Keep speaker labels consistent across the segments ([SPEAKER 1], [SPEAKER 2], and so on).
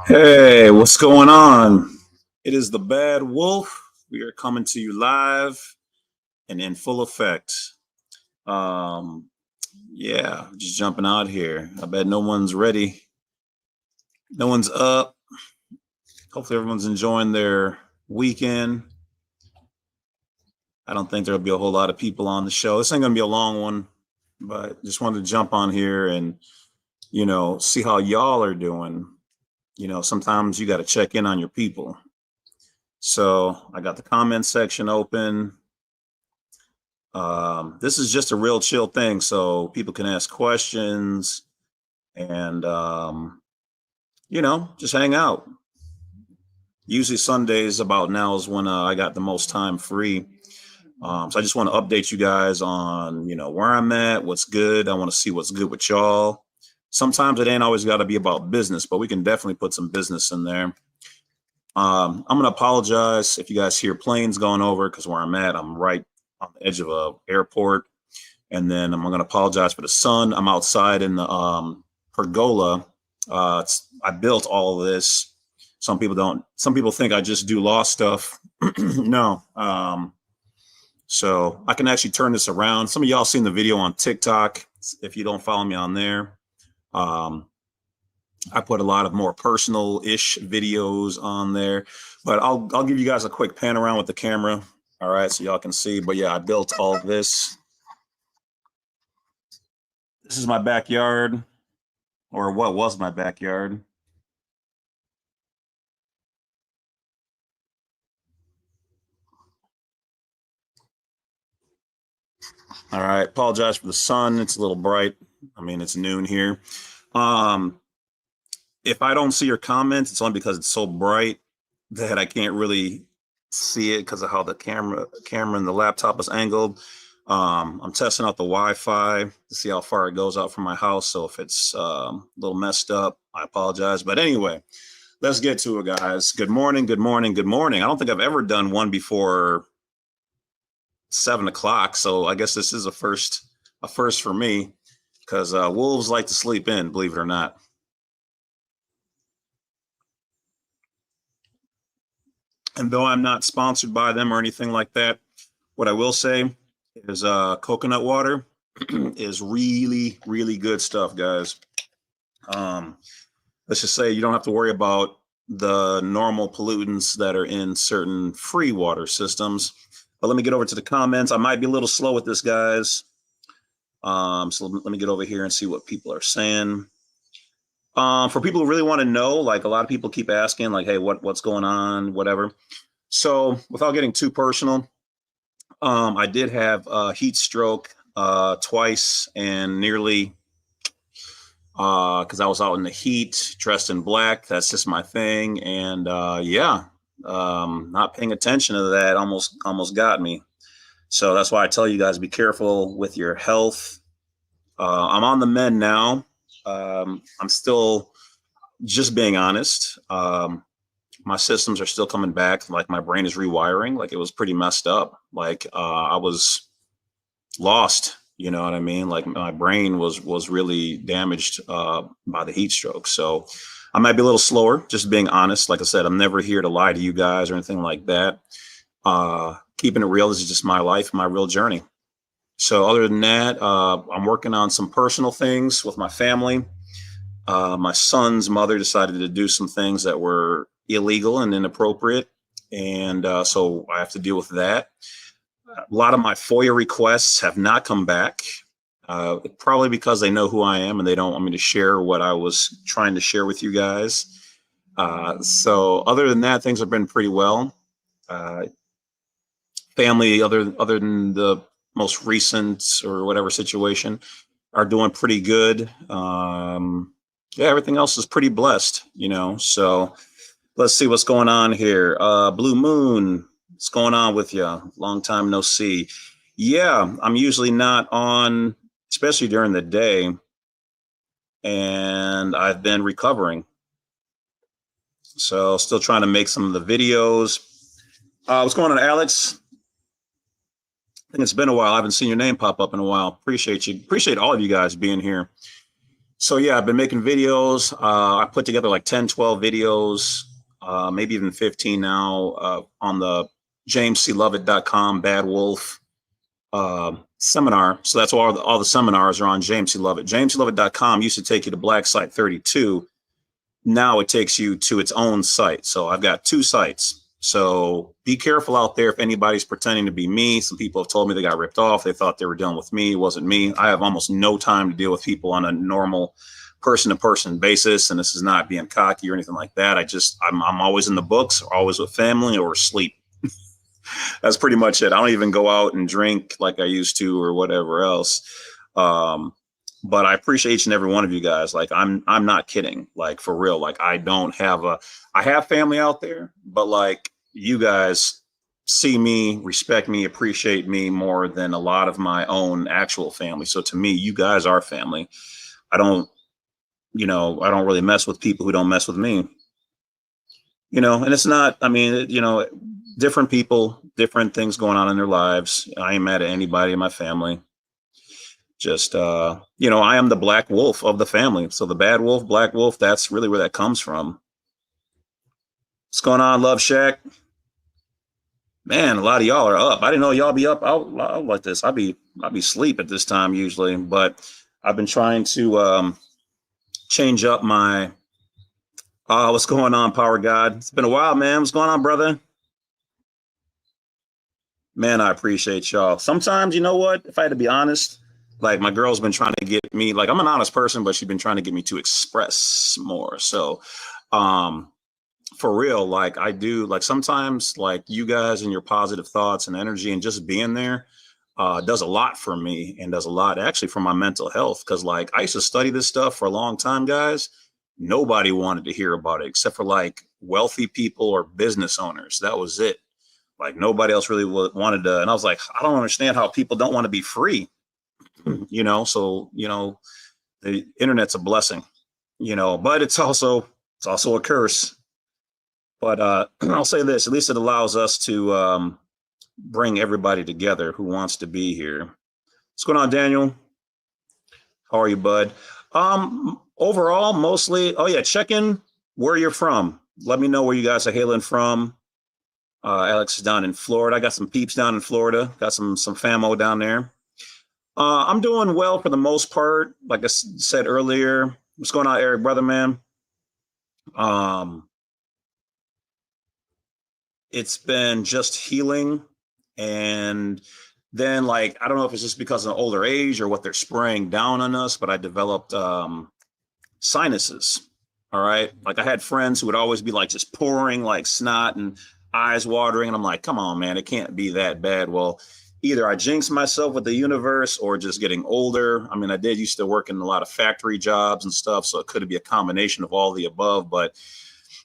[SPEAKER 1] Hey, what's going on? It is the Bad Wolf. We are coming to you live and in full effect. Um, yeah, just jumping out here. I bet no one's ready. No one's up. Hopefully, everyone's enjoying their weekend. I don't think there'll be a whole lot of people on the show. This ain't gonna be a long one, but just wanted to jump on here and see how y'all are doing. Sometimes you got to check in on your people. So I got the comment section open. This is just a real chill thing, so people can ask questions and just hang out. Usually Sundays about now is when I got the most time free. So I just want to update you guys on where I'm at, what's good. I want to see what's good with y'all. Sometimes it ain't always got to be about business, but we can definitely put some business in there. I'm going to apologize if you guys hear planes going over, because where I'm at, I'm right on the edge of a airport. And then I'm going to apologize for the sun. I'm outside in the pergola. I built all of this. Some people think I just do law stuff. No. So I can actually turn this around. Some of y'all seen the video on TikTok. If you don't follow me on there, I put a lot of more personal-ish videos on there, but I'll give you guys a quick pan around with the camera. All right, so y'all can see. But yeah, I built all this. This is my backyard, or what was my backyard. All right, apologize for the sun. It's a little bright. I mean, it's noon here. If I don't see your comments, it's only because it's so bright that I can't really see it because of how the camera and the laptop is angled. I'm testing out the Wi-Fi to see how far it goes out from my house. So if it's a little messed up, I apologize. But anyway, let's get to it, guys. Good morning, good morning, good morning. I don't think I've ever done one before 7 o'clock. So I guess this is a first for me, because wolves like to sleep in, believe it or not. And though I'm not sponsored by them or anything like that, what I will say is coconut water is really, really good stuff, guys. Let's just say you don't have to worry about the normal pollutants that are in certain free water systems. But let me get over to the comments. I might be a little slow with this, guys. So let me get over here and see what people are saying. For people who really want to know, like a lot of people keep asking, like, hey, what's going on, whatever. So without getting too personal, I did have a heat stroke twice, and nearly, because I was out in the heat, dressed in black. That's just my thing. And not paying attention to that almost got me. So that's why I tell you guys, be careful with your health. I'm on the mend now. I'm still just being honest. My systems are still coming back. Like my brain is rewiring. Like it was pretty messed up. Like I was lost. You know what I mean? Like my brain was really damaged by the heat stroke. So I might be a little slower, just being honest. Like I said, I'm never here to lie to you guys or anything like that. Keeping it real, this is just my life, my real journey. So other than that, I'm working on some personal things with my family. My son's mother decided to do some things that were illegal and inappropriate. And so I have to deal with that. A lot of my FOIA requests have not come back, probably because they know who I am and they don't want me to share what I was trying to share with you guys. So other than that, things have been pretty well. Family, other than the most recent or whatever situation, are doing pretty good. Yeah, everything else is pretty blessed, so let's see what's going on here. Blue Moon, what's going on with you? Long time no see. Yeah, I'm usually not on, especially during the day, and I've been recovering. So still trying to make some of the videos. What's going on, Alex? I think it's been a while. I haven't seen your name pop up in a while. Appreciate you. Appreciate all of you guys being here. So yeah, I've been making videos. I put together like 10, 12 videos, maybe even 15 now, on the jamesclovett.com Bad Wolf seminar. So that's why all the seminars are on James C. Lovett. jamesclovett.com used to take you to Black Site 32. Now it takes you to its own site. So I've got two sites. So be careful out there if anybody's pretending to be me. Some people have told me they got ripped off. They thought they were dealing with me. It wasn't me. I have almost no time to deal with people on a normal person-to-person basis. And this is not being cocky or anything like that. I'm always in the books, or always with family, or asleep. That's pretty much it. I don't even go out and drink like I used to or whatever else. But I appreciate each and every one of you guys. Like, I'm not kidding. Like, for real. Like, I have family out there, but like, you guys see me, respect me, appreciate me more than a lot of my own actual family. So to me, you guys are family. I don't really mess with people who don't mess with me, and it's not, I mean, different people, different things going on in their lives. I ain't mad at anybody in my family. Just, I am the black wolf of the family. So the bad wolf, black wolf, that's really where that comes from. What's going on, Love Shack? Man, a lot of y'all are up. I didn't know y'all be up out like this. I'll be asleep at this time usually, but I've been trying to change up my, what's going on, Power God? It's been a while, man. What's going on, brother? Man, I appreciate y'all. Sometimes, you know what? If I had to be honest, like, my girl's been trying to get me, like, I'm an honest person, but she's been trying to get me to express more. So, for real, like, I do, like, sometimes, like, you guys and your positive thoughts and energy and just being there does a lot for me, and does a lot actually for my mental health. Cause like, I used to study this stuff for a long time, guys. Nobody wanted to hear about it except for like wealthy people or business owners. That was it. Like, nobody else really wanted to. And I was like, I don't understand how people don't want to be free. So, the internet's a blessing, but it's also a curse. But I'll say this, at least it allows us to bring everybody together who wants to be here. What's going on, Daniel? How are you, bud? Overall, mostly, check in where you're from. Let me know where you guys are hailing from. Alex is down in Florida. I got some peeps down in Florida. Got some famo down there. I'm doing well for the most part. Like I said earlier, what's going on, Eric, brother, man? It's been just healing. And then, like, I don't know if it's just because of older age or what they're spraying down on us, but I developed sinuses. All right. Like, I had friends who would always be like just pouring like snot and eyes watering. And I'm like, come on, man, it can't be that bad. Well, either I jinxed myself with the universe or just getting older. I mean, I did used to work in a lot of factory jobs and stuff, so it could be a combination of all the above, but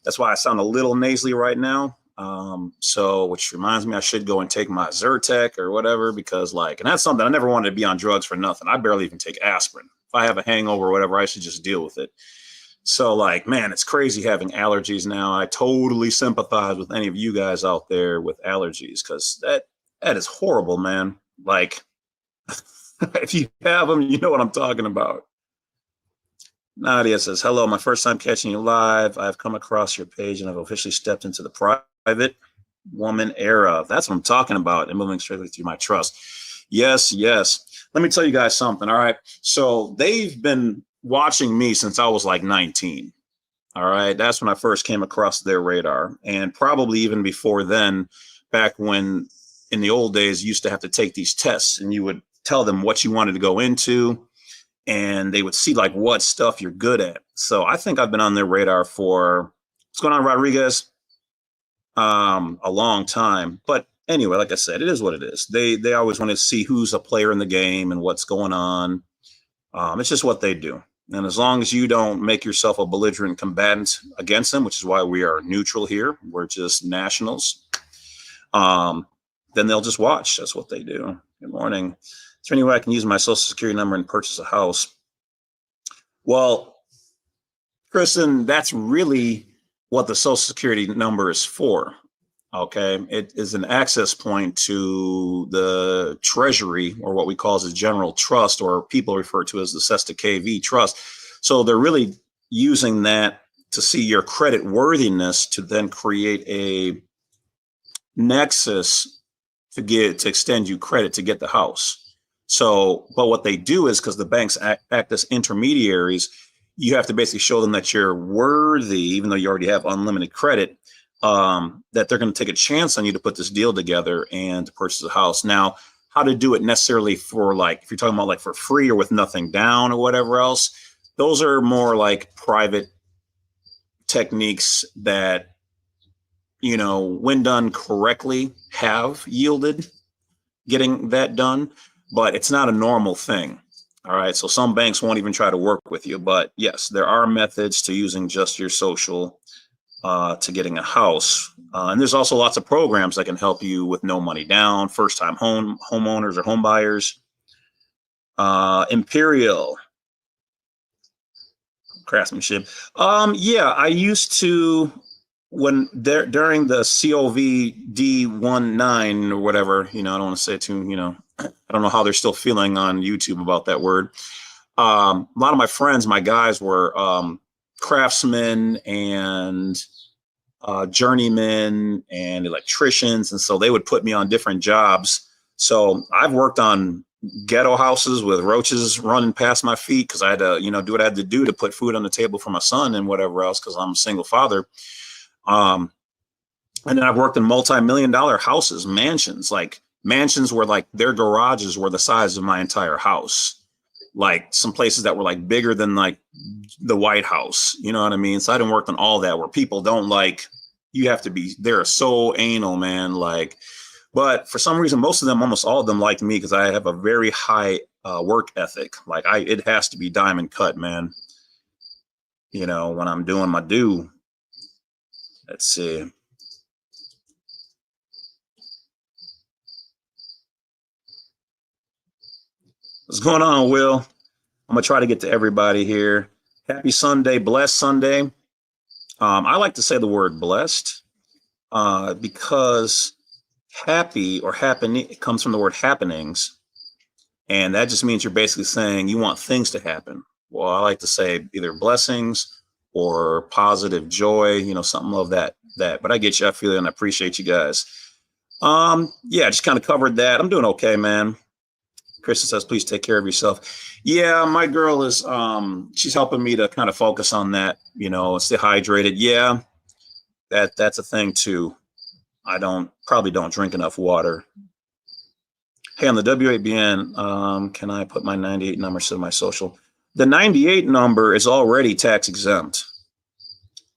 [SPEAKER 1] that's why I sound a little nasally right now. Which reminds me, I should go and take my Zyrtec or whatever, because like, and that's something, I never wanted to be on drugs for nothing. I barely even take aspirin. If I have a hangover or whatever, I should just deal with it. So like, man, it's crazy having allergies now. I totally sympathize with any of you guys out there with allergies, because that is horrible, man. Like, if you have them, you know what I'm talking about. Nadia says, hello, my first time catching you live. I've come across your page and I've officially stepped into the private woman era. That's what I'm talking about, and moving straight through my trust. Yes. Let me tell you guys something. All right. So they've been watching me since I was like 19. All right. That's when I first came across their radar. And probably even before then, back when in the old days, you used to have to take these tests and you would tell them what you wanted to go into, and they would see like what stuff you're good at. So I think I've been on their radar for, what's going on, Rodriguez? A long time. But anyway, like I said, it is what it is. They always want to see who's a player in the game and what's going on. It's just what they do. And as long as you don't make yourself a belligerent combatant against them, which is why we are neutral here, we're just nationals, then they'll just watch. That's what they do. Good morning. Is there any way I can use my social security number and purchase a house? Well, Kristen, that's really what the social security number is for. Okay. It is an access point to the treasury, or what we call as a general trust, or people refer to as the Sesta KV trust. So they're really using that to see your credit worthiness to then create a nexus to extend you credit to get the house. So, but what they do is, because the banks act as intermediaries, you have to basically show them that you're worthy, even though you already have unlimited credit, that they're going to take a chance on you to put this deal together and to purchase a house. Now, how to do it necessarily for, like, if you're talking about like for free or with nothing down or whatever else, those are more like private techniques that, you know, when done correctly, have yielded getting that done, but it's not a normal thing. All right. So some banks won't even try to work with you. But yes, there are methods to using just your social to getting a house. And there's also lots of programs that can help you with no money down, first time homeowners or home buyers. Imperial Craftsmanship. Yeah, I used to, when there during the COVID-19 or whatever, you know, I don't want to say too, you know, I don't know how they're still feeling on YouTube about that word. A lot of my friends, my guys, were craftsmen and journeymen and electricians, and so they would put me on different jobs. So I've worked on ghetto houses with roaches running past my feet because I had to, you know, do what I had to do to put food on the table for my son and whatever else, because I'm a single father. And then I've worked in multi-million-dollar houses, mansions where like their garages were the size of my entire house. Like some places that were like bigger than like the White House, you know what I mean? So I didn't work on all that, where people don't like, you have to be, they're so anal, man. Like, but for some reason, most of them, almost all of them liked me because I have a very high work ethic. Like it has to be diamond cut, man. You know, when I'm doing my due. Let's see. What's going on, Will? I'm gonna try to get to everybody here. Happy Sunday, blessed Sunday. I like to say the word blessed because happy or happening, it comes from the word happenings, and that just means you're basically saying you want things to happen. Well, I like to say either blessings or positive joy, you know, something of that. But I get you. I feel it, and I appreciate you guys. Yeah, just kind of covered that. I'm doing okay, man. Kristen says, please take care of yourself. Yeah, my girl is, she's helping me to kind of focus on that, you know, stay hydrated. Yeah, that's a thing too. I probably don't drink enough water. Hey, on the W8BN, can I put my 98 number to my social? The 98 number is already tax exempt.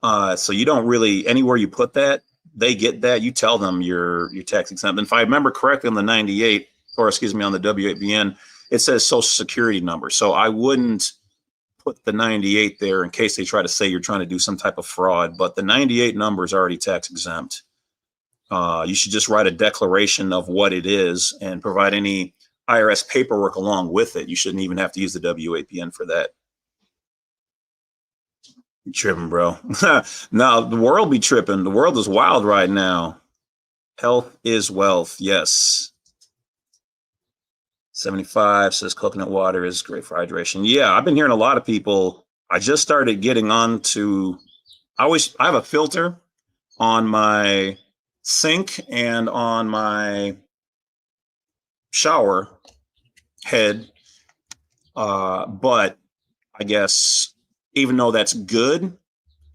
[SPEAKER 1] So you don't really, anywhere you put that, they get that. You tell them you're tax exempt. And if I remember correctly on the 98, or excuse me, on the W8BN, it says social security number. So I wouldn't put the 98 there in case they try to say you're trying to do some type of fraud, but the 98 number is already tax exempt. You should just write a declaration of what it is and provide any IRS paperwork along with it. You shouldn't even have to use the W8BN for that. You tripping, bro. Now the world be tripping. The world is wild right now. Health is wealth. Yes. 75 says coconut water is great for hydration. Yeah, I've been hearing a lot of people. I just started getting on to, I have a filter on my sink and on my shower head. But I guess even though that's good,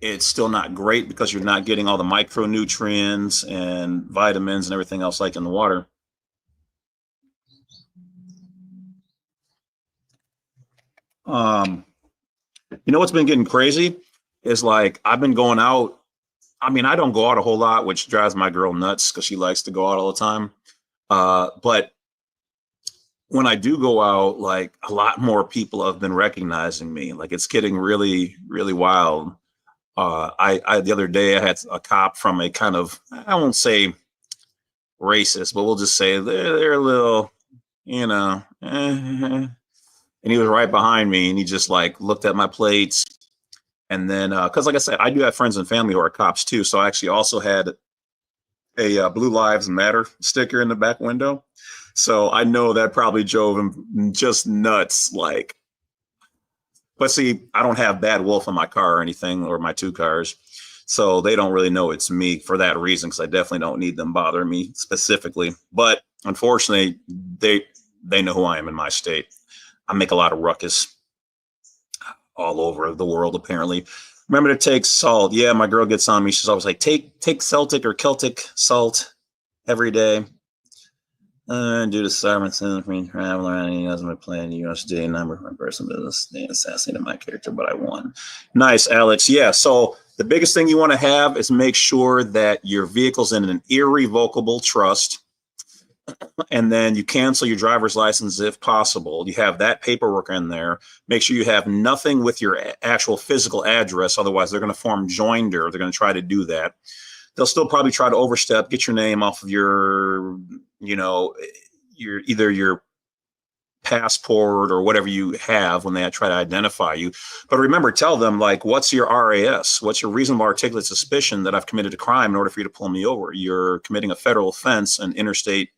[SPEAKER 1] it's still not great because you're not getting all the micronutrients and vitamins and everything else like in the water. You know what's been getting crazy is like I've been going out. I mean, I don't go out a whole lot, which drives my girl nuts because she likes to go out all the time. But when I do go out, like a lot more people have been recognizing me. Like it's getting really, really wild. I the other day I had a cop from a kind of, I won't say racist, but we'll just say they're a little, you know, and he was right behind me, and he just like looked at my plates. And then, because like I said, I do have friends and family who are cops too. So I actually also had a Blue Lives Matter sticker in the back window. So I know that probably drove him just nuts. Like, But see, I don't have Bad Wolf in my car or anything, or my 2 cars. So they don't really know it's me for that reason, because I definitely don't need them bothering me specifically. But unfortunately, they know who I am in my state. I make a lot of ruckus all over the world, apparently. Remember to take salt. Yeah, my girl gets on me. She's always like, take Celtic or Celtic salt every day. Due to sovereign free traveler, and he has my plan USD number for my personal business. They assassinated my character, but I won. Nice, Alex. Yeah. So the biggest thing you want to have is make sure that your vehicle's in an irrevocable trust. And then you cancel your driver's license if possible. You have that paperwork in there. Make sure you have nothing with your actual physical address. Otherwise, they're going to form joinder. They're going to try to do that. They'll still probably try to overstep, get your name off of your, either your passport or whatever you have when they try to identify you. But remember, tell them, like, what's your RAS? What's your reasonable articulate suspicion that I've committed a crime in order for you to pull me over? You're committing a federal offense in interstate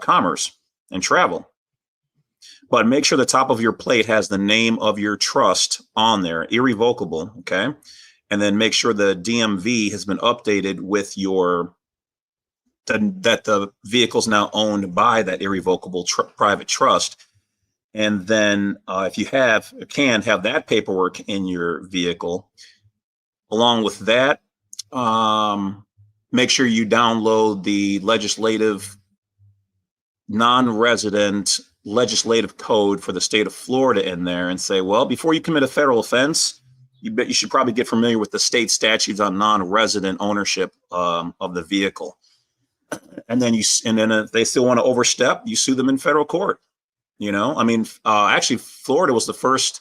[SPEAKER 1] commerce and travel. But make sure the top of your plate has the name of your trust on there, irrevocable, okay? And then make sure the DMV has been updated with that the vehicle's now owned by that irrevocable private trust. And then if you can have that paperwork in your vehicle. Along with that, make sure you download the non-resident legislative code for the state of Florida in there, and say, well, before you commit a federal offense, you should probably get familiar with the state statutes on non-resident ownership of the vehicle. And then if they still want to overstep, you sue them in federal court. Actually, Florida was the first.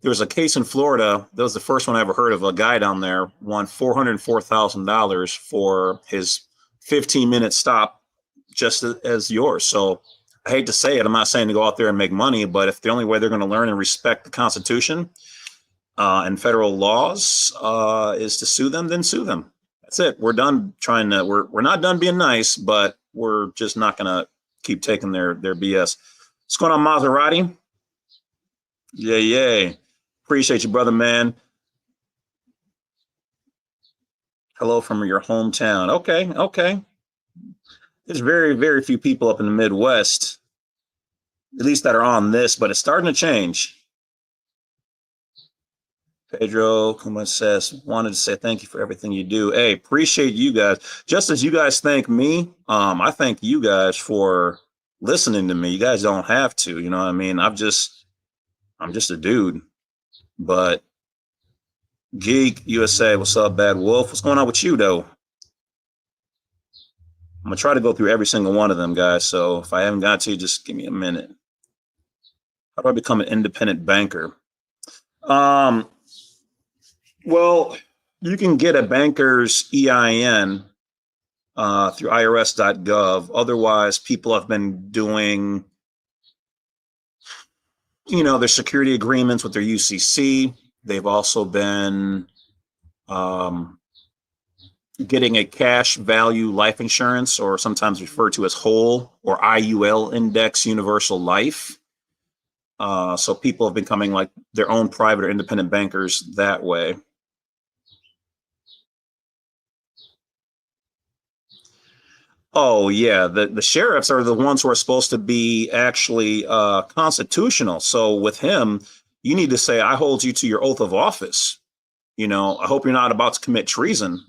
[SPEAKER 1] There was a case in Florida. That was the first one I ever heard of. A guy down there won $404,000 for his 15-minute stop, just as yours. So I hate to say it. I'm not saying to go out there and make money, but if the only way they're going to learn and respect the Constitution and federal laws is to sue them, then sue them. That's it. We're done trying to. We're not done being nice, but we're just not going to keep taking their BS. What's going on, Maserati? Yay. Appreciate you, brother, man. Hello from your hometown. Okay. There's very, very few people up in the Midwest, at least that are on this, but it's starting to change. Pedro Kuma says, wanted to say thank you for everything you do. Hey, appreciate you guys. Just as you guys thank me, I thank you guys for listening to me. You guys don't have to, you know what I mean? I'm just a dude. But Geek USA, what's up, Bad Wolf? What's going on with you, though? I'm gonna try to go through every single one of them, guys. So if I haven't got to, just give me a minute. How do I become an independent banker? Well, you can get a banker's EIN through irs.gov. Otherwise, people have been doing, their security agreements with their UCC. They've also been getting a cash value life insurance, or sometimes referred to as whole or IUL index universal life. So people have been becoming like their own private or independent bankers that way. Oh, yeah. The sheriffs are the ones who are supposed to be actually constitutional. So with him, you need to say, I hold you to your oath of office. I hope you're not about to commit treason.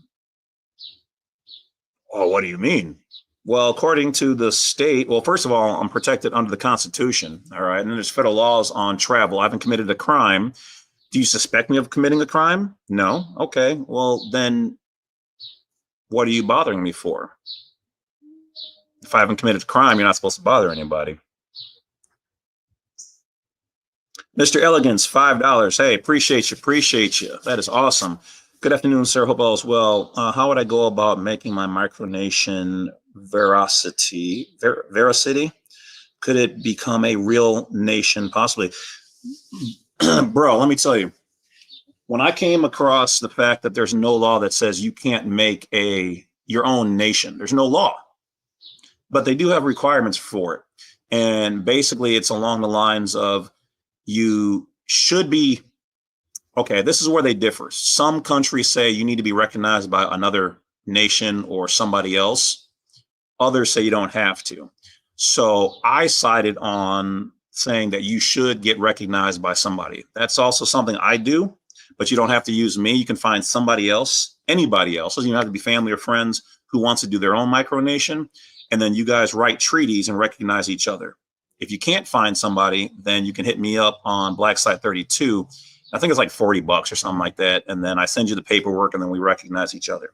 [SPEAKER 1] Oh, what do you mean? Well, according to the state, well, first of all, I'm protected under the Constitution. All right. And then there's federal laws on travel. I haven't committed a crime. Do you suspect me of committing a crime? No. Okay. Well, then what are you bothering me for? If I haven't committed a crime, you're not supposed to bother anybody. Mr. Elegance, $5. Hey, appreciate you. That is awesome. Good afternoon, sir. Hope all is well. How would I go about making my micronation veracity? Could it become a real nation? Possibly. Bro, let me tell you. When I came across the fact that there's no law that says you can't make your own nation, there's no law. But they do have requirements for it. And basically, it's along the lines of you should be, okay, this is where they differ. Some countries say you need to be recognized by another nation or somebody else. Others say you don't have to. So I sided on saying that you should get recognized by somebody. That's also something I do, but you don't have to use me. You can find somebody else, anybody else. Doesn't even have to be family or friends who wants to do their own micronation. And then you guys write treaties and recognize each other. If you can't find somebody, then you can hit me up on Black Site 32. I think it's like $40 or something like that. And then I send you the paperwork and then we recognize each other.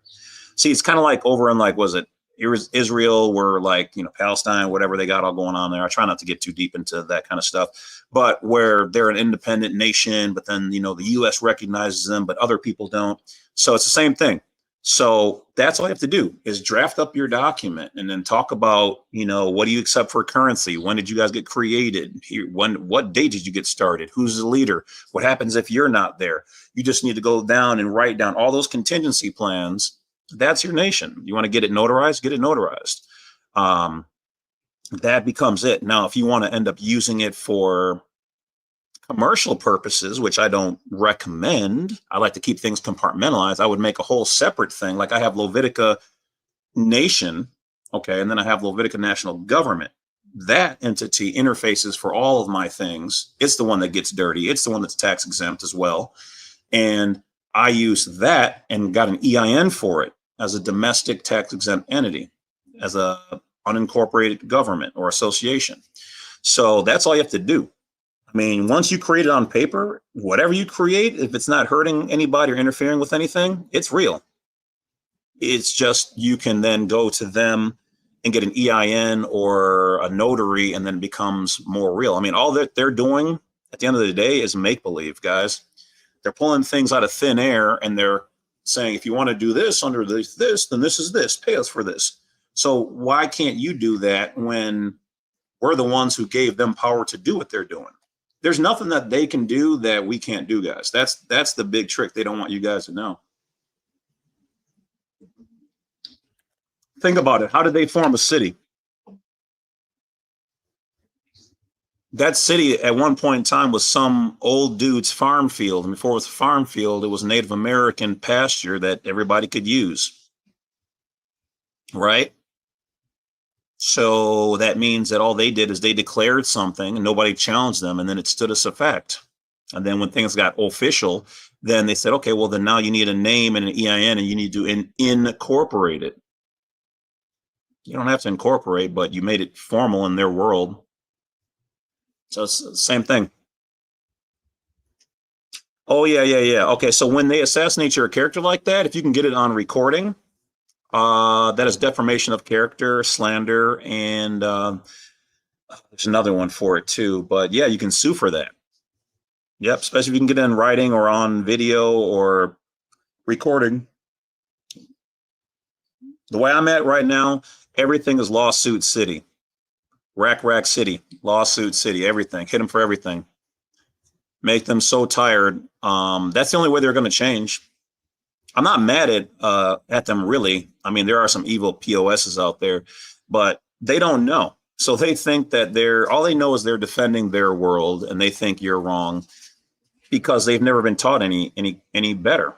[SPEAKER 1] See, it's kind of like over in like, was it Israel, where like, you know, Palestine, whatever they got all going on there. I try not to get too deep into that kind of stuff, but where they're an independent nation, but then, you know, the US recognizes them, but other people don't. So it's the same thing. So that's all you have to do is draft up your document and then talk about, you know, what do you accept for currency? When did you guys get created? What date did you get started? Who's the leader? What happens if you're not there? You just need to go down and write down all those contingency plans. That's your nation. You want to get it notarized, get it notarized. That becomes it. Now, if you want to end up using it for commercial purposes, which I don't recommend, I like to keep things compartmentalized. I would make a whole separate thing. Like I have Lovitica Nation, okay, and then I have Lovitica National Government. That entity interfaces for all of my things. It's the one that gets dirty. It's the one that's tax exempt as well. And I use that and got an EIN for it as a domestic tax exempt entity, as a unincorporated government or association. So that's all you have to do. I mean, once you create it on paper, whatever you create, if it's not hurting anybody or interfering with anything, it's real. It's just you can then go to them and get an EIN or a notary, and then it becomes more real. I mean, all that they're doing at the end of the day is make believe, guys. They're pulling things out of thin air and they're saying, if you want to do this under this, then this is this, pay us for this. So why can't you do that when we're the ones who gave them power to do what they're doing? There's nothing that they can do that we can't do, guys. That's the big trick they don't want you guys to know. Think about it. How did they form a city? That city at one point in time was some old dude's farm field. And before it was a farm field, it was Native American pasture that everybody could use. Right? So that means that all they did is they declared something and nobody challenged them, and then it stood as a fact. And then when things got official, then they said, okay, well, then now you need a name and an EIN and you need to incorporate it. You don't have to incorporate, but you made it formal in their world. So it's the same thing. Oh, yeah. Okay, so when they assassinate your character like that, if you can get it on recording, that is defamation of character, slander, and there's another one for it too. But yeah, you can sue for that. Yep, especially if you can get it in writing or on video or recording. The way I'm at right now, everything is lawsuit city. Rack city, lawsuit city, everything. Hit them for everything. Make them so tired. That's the only way they're going to change. I'm not mad at them, really. I mean, there are some evil POSs out there, but they don't know. So they think that all they know is they're defending their world, and they think you're wrong because they've never been taught any better.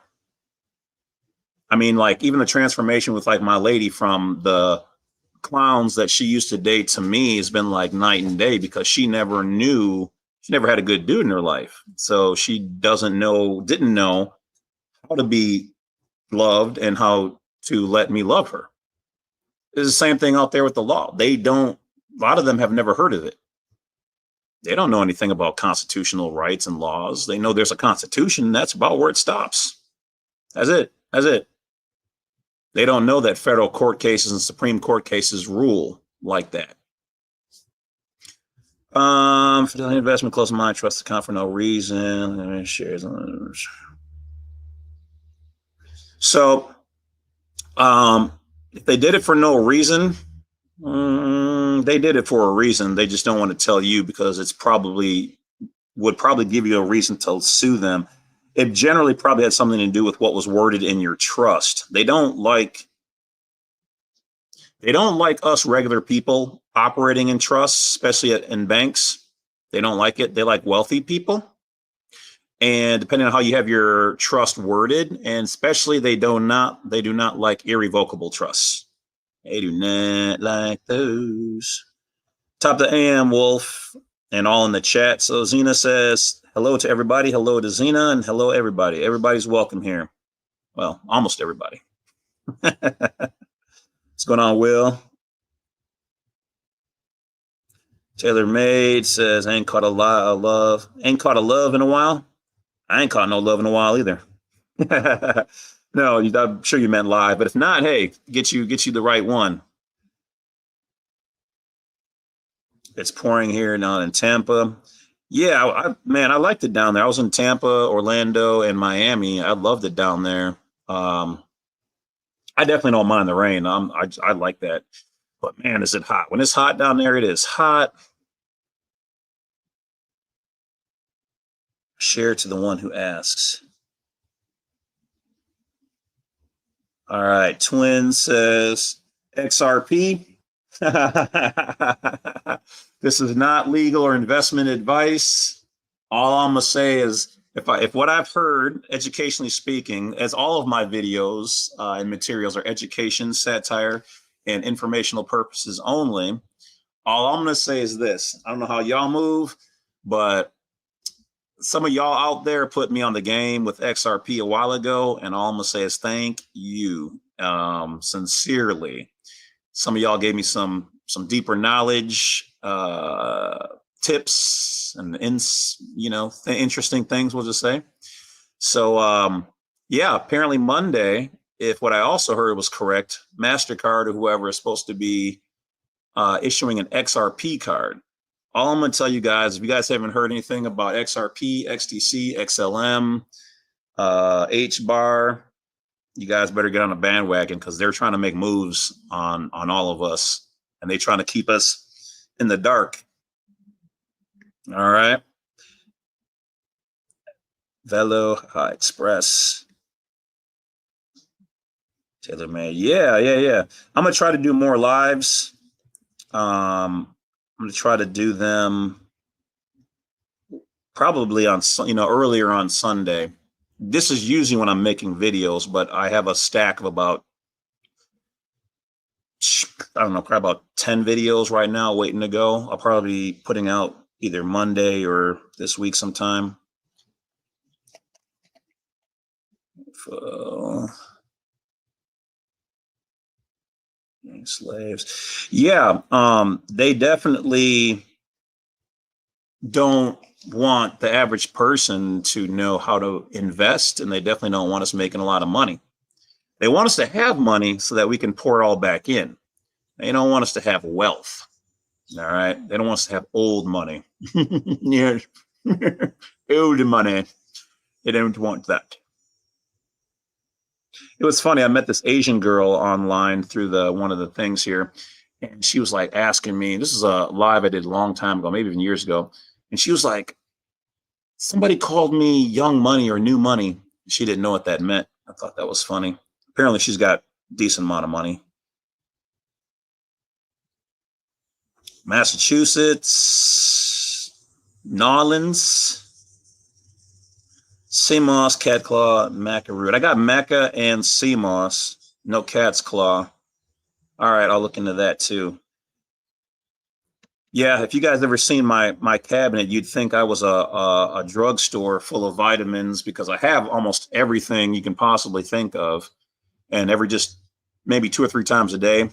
[SPEAKER 1] I mean, like even the transformation with like my lady from the clowns that she used to date to me has been like night and day, because she never had a good dude in her life. So she didn't know how to be loved and how to let me love her. It's the same thing out there with the law. A lot of them have never heard of it. They don't know anything about constitutional rights and laws. They know there's a constitution. That's about where it stops. That's it. They don't know that federal court cases and Supreme Court cases rule like that. Fidelity investment, close mind, trust account for no reason. Shares. So, if they did it for no reason, they did it for a reason. They just don't want to tell you because would probably give you a reason to sue them. It generally probably had something to do with what was worded in your trust. They don't like us regular people operating in trusts, especially in banks. They don't like it. They like wealthy people. and depending on how you have your trust worded, and especially they do not like irrevocable trusts. They do not like those. Top of the AM, Wolf, and all in the chat. So Zena says hello to everybody. Hello to Zena, and hello everybody. Everybody's welcome here. Well, almost everybody. What's going on, Will? Taylor Made says, ain't caught a love in a while. I ain't caught no love in a while either. No, I'm sure you meant live, but if not, hey, get you the right one. It's pouring here now in Tampa. Yeah, I liked it down there. I was in Tampa, Orlando, and Miami. I loved it down there. I definitely don't mind the rain. I like that. But man, is it hot? When it's hot down there, it is hot. Share to the one who asks. All right. Twin says XRP. This is not legal or investment advice. All I'm gonna say is if what I've heard, educationally speaking, as all of my videos and materials are education, satire, and informational purposes only, all I'm gonna say is this. I don't know how y'all move, but some of y'all out there put me on the game with XRP a while ago, and all I'm gonna say is thank you, sincerely. Some of y'all gave me some deeper knowledge, tips, and interesting things. We'll just say. So yeah, apparently Monday, if what I also heard was correct, MasterCard or whoever is supposed to be issuing an XRP card. All I'm going to tell you guys, if you guys haven't heard anything about XRP, XTC, XLM, HBAR, you guys better get on a bandwagon because they're trying to make moves on all of us, and they're trying to keep us in the dark. All right. Velo Express. Taylor May. Yeah. I'm going to try to do more lives. I'm going to try to do them probably on, earlier on Sunday. This is usually when I'm making videos, but I have a stack of about, I don't know, probably about 10 videos right now waiting to go. I'll probably be putting out either Monday or this week sometime. Slaves. Yeah, they definitely don't want the average person to know how to invest, and they definitely don't want us making a lot of money. They want us to have money so that we can pour it all back in. They don't want us to have wealth. All right. They don't want us to have old money. Yes. Old money. They don't want that. It was funny. I met this Asian girl online through one of the things here, and she was like asking me, this is a live I did a long time ago, maybe even years ago. And she was like, somebody called me young money or new money. She didn't know what that meant. I thought that was funny. Apparently she's got a decent amount of money. Massachusetts, Nolans, CMOS, Cat Claw, Maca Root. I got Maca and CMOS, no Cat's Claw. All right, I'll look into that too. Yeah, if you guys ever seen my cabinet, you'd think I was a drugstore full of vitamins because I have almost everything you can possibly think of. And just maybe 2 or 3 times a day,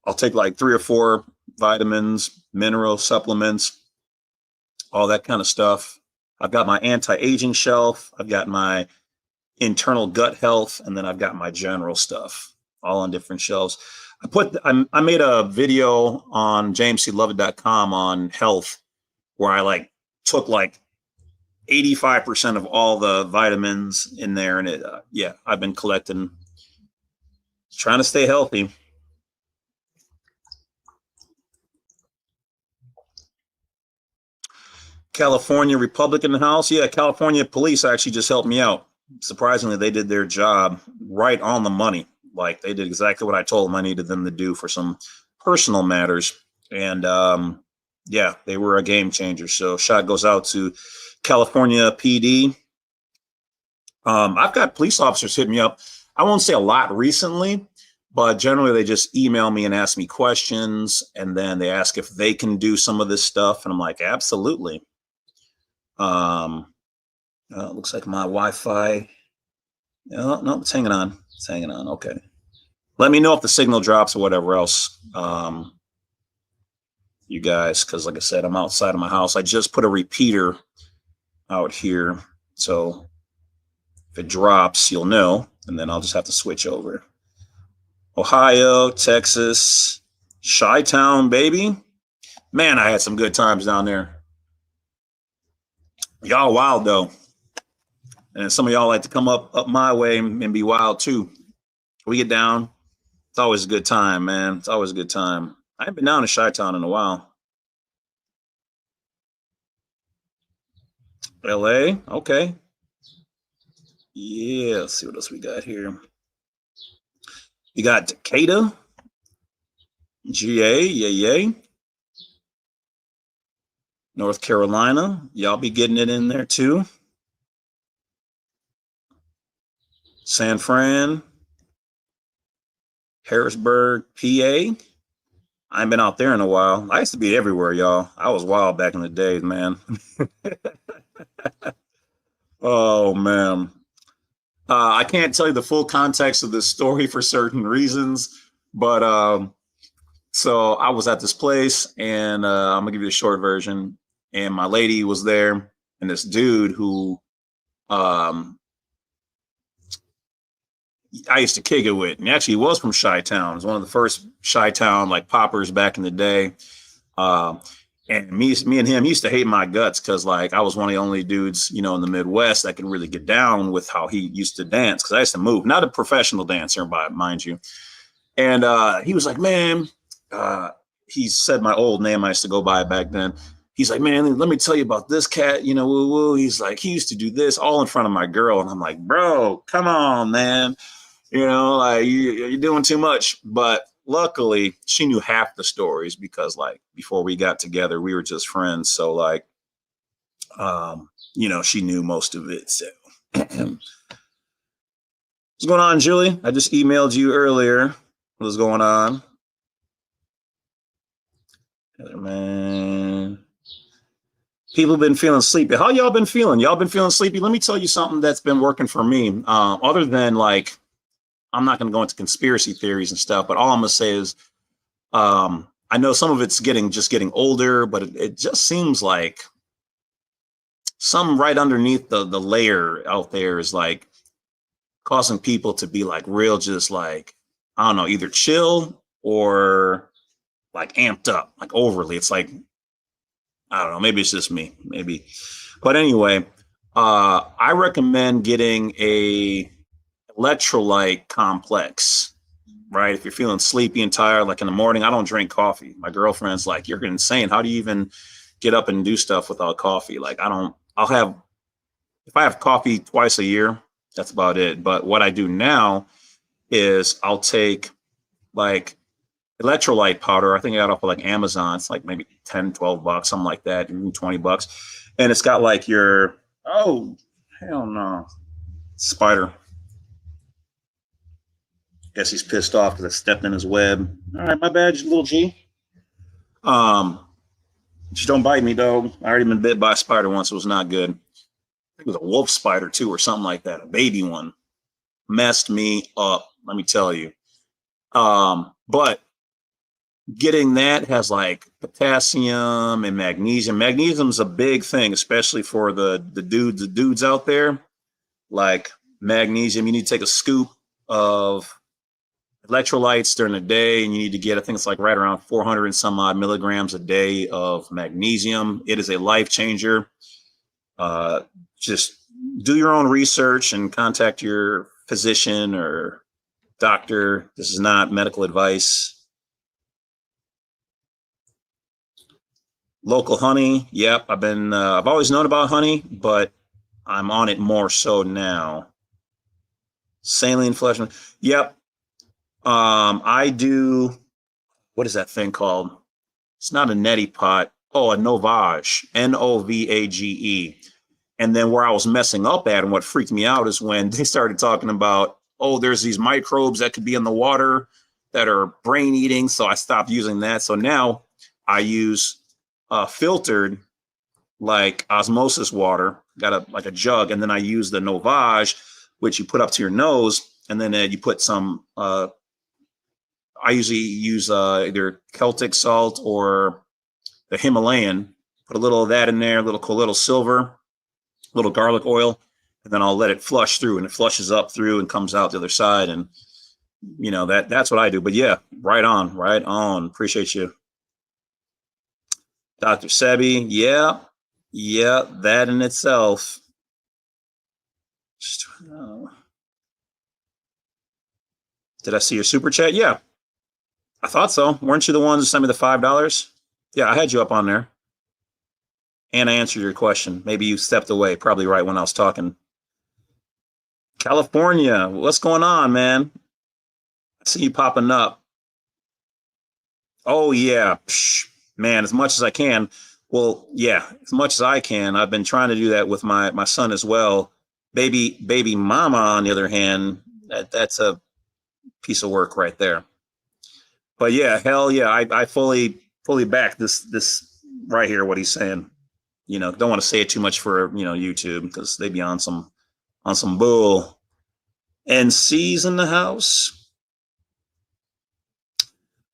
[SPEAKER 1] I'll take like 3 or 4 vitamins, mineral supplements, all that kind of stuff. I've got my anti-aging shelf. I've got my internal gut health, and then I've got my general stuff all on different shelves. I made a video on jamesclovett.com on health where I took 85% of all the vitamins in there. And I've been collecting, trying to stay healthy. California Republican House. Yeah, California police actually just helped me out. Surprisingly, they did their job right on the money. They did exactly what I told them I needed them to do for some personal matters. And Yeah, they were a game changer. So shout goes out to California PD. I've got police officers hit me up. I won't say a lot recently, but generally they just email me and ask me questions, and then they ask if they can do some of this stuff, and I'm like, absolutely. Looks like my Wi-Fi. No, it's hanging on. It's hanging on. Okay. Let me know if the signal drops or whatever else. You guys, because like I said, I'm outside of my house. I just put a repeater out here, so if it drops, you'll know, and then I'll just have to switch over. Ohio, Texas, Chi-Town, baby. Man, I had some good times down there. Y'all wild though, and some of y'all like to come up my way and be wild too. We get down. It's always a good time, man. It's always a good time. I haven't been down to Chi-Town in a while. LA, okay. Yeah, let's see what else we got here. You got Decatur, GA, yay. North Carolina, y'all be getting it in there too. San Fran, Harrisburg, PA. I ain't been out there in a while. I used to be everywhere, y'all. I was wild back in the days, man. Oh, man. I can't tell you the full context of this story for certain reasons, but so I was at this place, and I'm gonna give you the short version. And my lady was there, and this dude who I used to kick it with, and actually he was from Chi-Town. He was one of the first Chi-Town like poppers back in the day. And me and him used to hate my guts because like I was one of the only dudes, in the Midwest that could really get down with how he used to dance, because I used to move, not a professional dancer, mind you. And he was like, man, he said my old name I used to go by back then. He's like, man, let me tell you about this cat, woo woo. He's like, he used to do this all in front of my girl. And I'm like, bro, come on, man. Like you're doing too much. But luckily she knew half the stories, because like before we got together, we were just friends. So like, she knew most of it. So what's going on, Julie? I just emailed you earlier. What's going on? Man. People been feeling sleepy. How y'all been feeling? Y'all been feeling sleepy? Let me tell you something that's been working for me. Other than like, I'm not going to go into conspiracy theories and stuff, but all I'm going to say is, I know some of it's getting older, but it just seems like some right underneath the layer out there is like causing people to be like real, just like, I don't know, either chill or like amped up, like overly. It's like, I don't know, maybe it's just me, maybe. But anyway, I recommend getting a electrolyte complex, right? If you're feeling sleepy and tired, like in the morning, I don't drink coffee. My girlfriend's like, you're insane. How do you even get up and do stuff without coffee? Like, if I have coffee twice a year, that's about it. But what I do now is I'll take like electrolyte powder. I think I got off of like Amazon. It's like maybe 10, 12 bucks, something like that, even 20 bucks. And it's got like oh, hell no. Spider. Guess he's pissed off because I stepped in his web. All right, my bad, little G. Just don't bite me, dog. I already been bit by a spider once. It was not good. I think it was a wolf spider too, or something like that. A baby one. Messed me up, let me tell you. But getting that has like potassium and magnesium. Magnesium's a big thing, especially for the dudes out there. Like magnesium, you need to take a scoop of electrolytes during the day, and you need to get, I think it's like right around 400 and some odd milligrams a day of magnesium. It is a life changer. Just do your own research and contact your physician or doctor. This is not medical advice. Local honey. Yep. I've always known about honey, but I'm on it more so now. Saline flesh. Yep. I do. What is that thing called? It's not a neti pot. Oh, a Novage, Novage. And then where I was messing up at and what freaked me out is when they started talking about, oh, there's these microbes that could be in the water that are brain eating. So I stopped using that. So now I use filtered like osmosis water, got a jug, and then I use the Novage, which you put up to your nose, and then you put some. I usually use either Celtic salt or the Himalayan. Put a little of that in there, a little silver, a little garlic oil, and then I'll let it flush through, and it flushes up through and comes out the other side, and that's what I do. But yeah, right on, right on. Appreciate you, Dr. Sebi. Yeah, yeah, that in itself. Did I see your super chat? Yeah, I thought so. Weren't you the ones who sent me the $5? Yeah, I had you up on there. And I answered your question. Maybe you stepped away, probably right when I was talking. California, what's going on, man? I see you popping up. Oh, yeah. Psh, man, as much as I can. Well, yeah, as much as I can. I've been trying to do that with my son as well. Baby mama, on the other hand, that's a piece of work right there. But yeah, hell yeah, I fully back this right here, what he's saying. Don't want to say it too much for YouTube because they be on some bull. And C's in the house.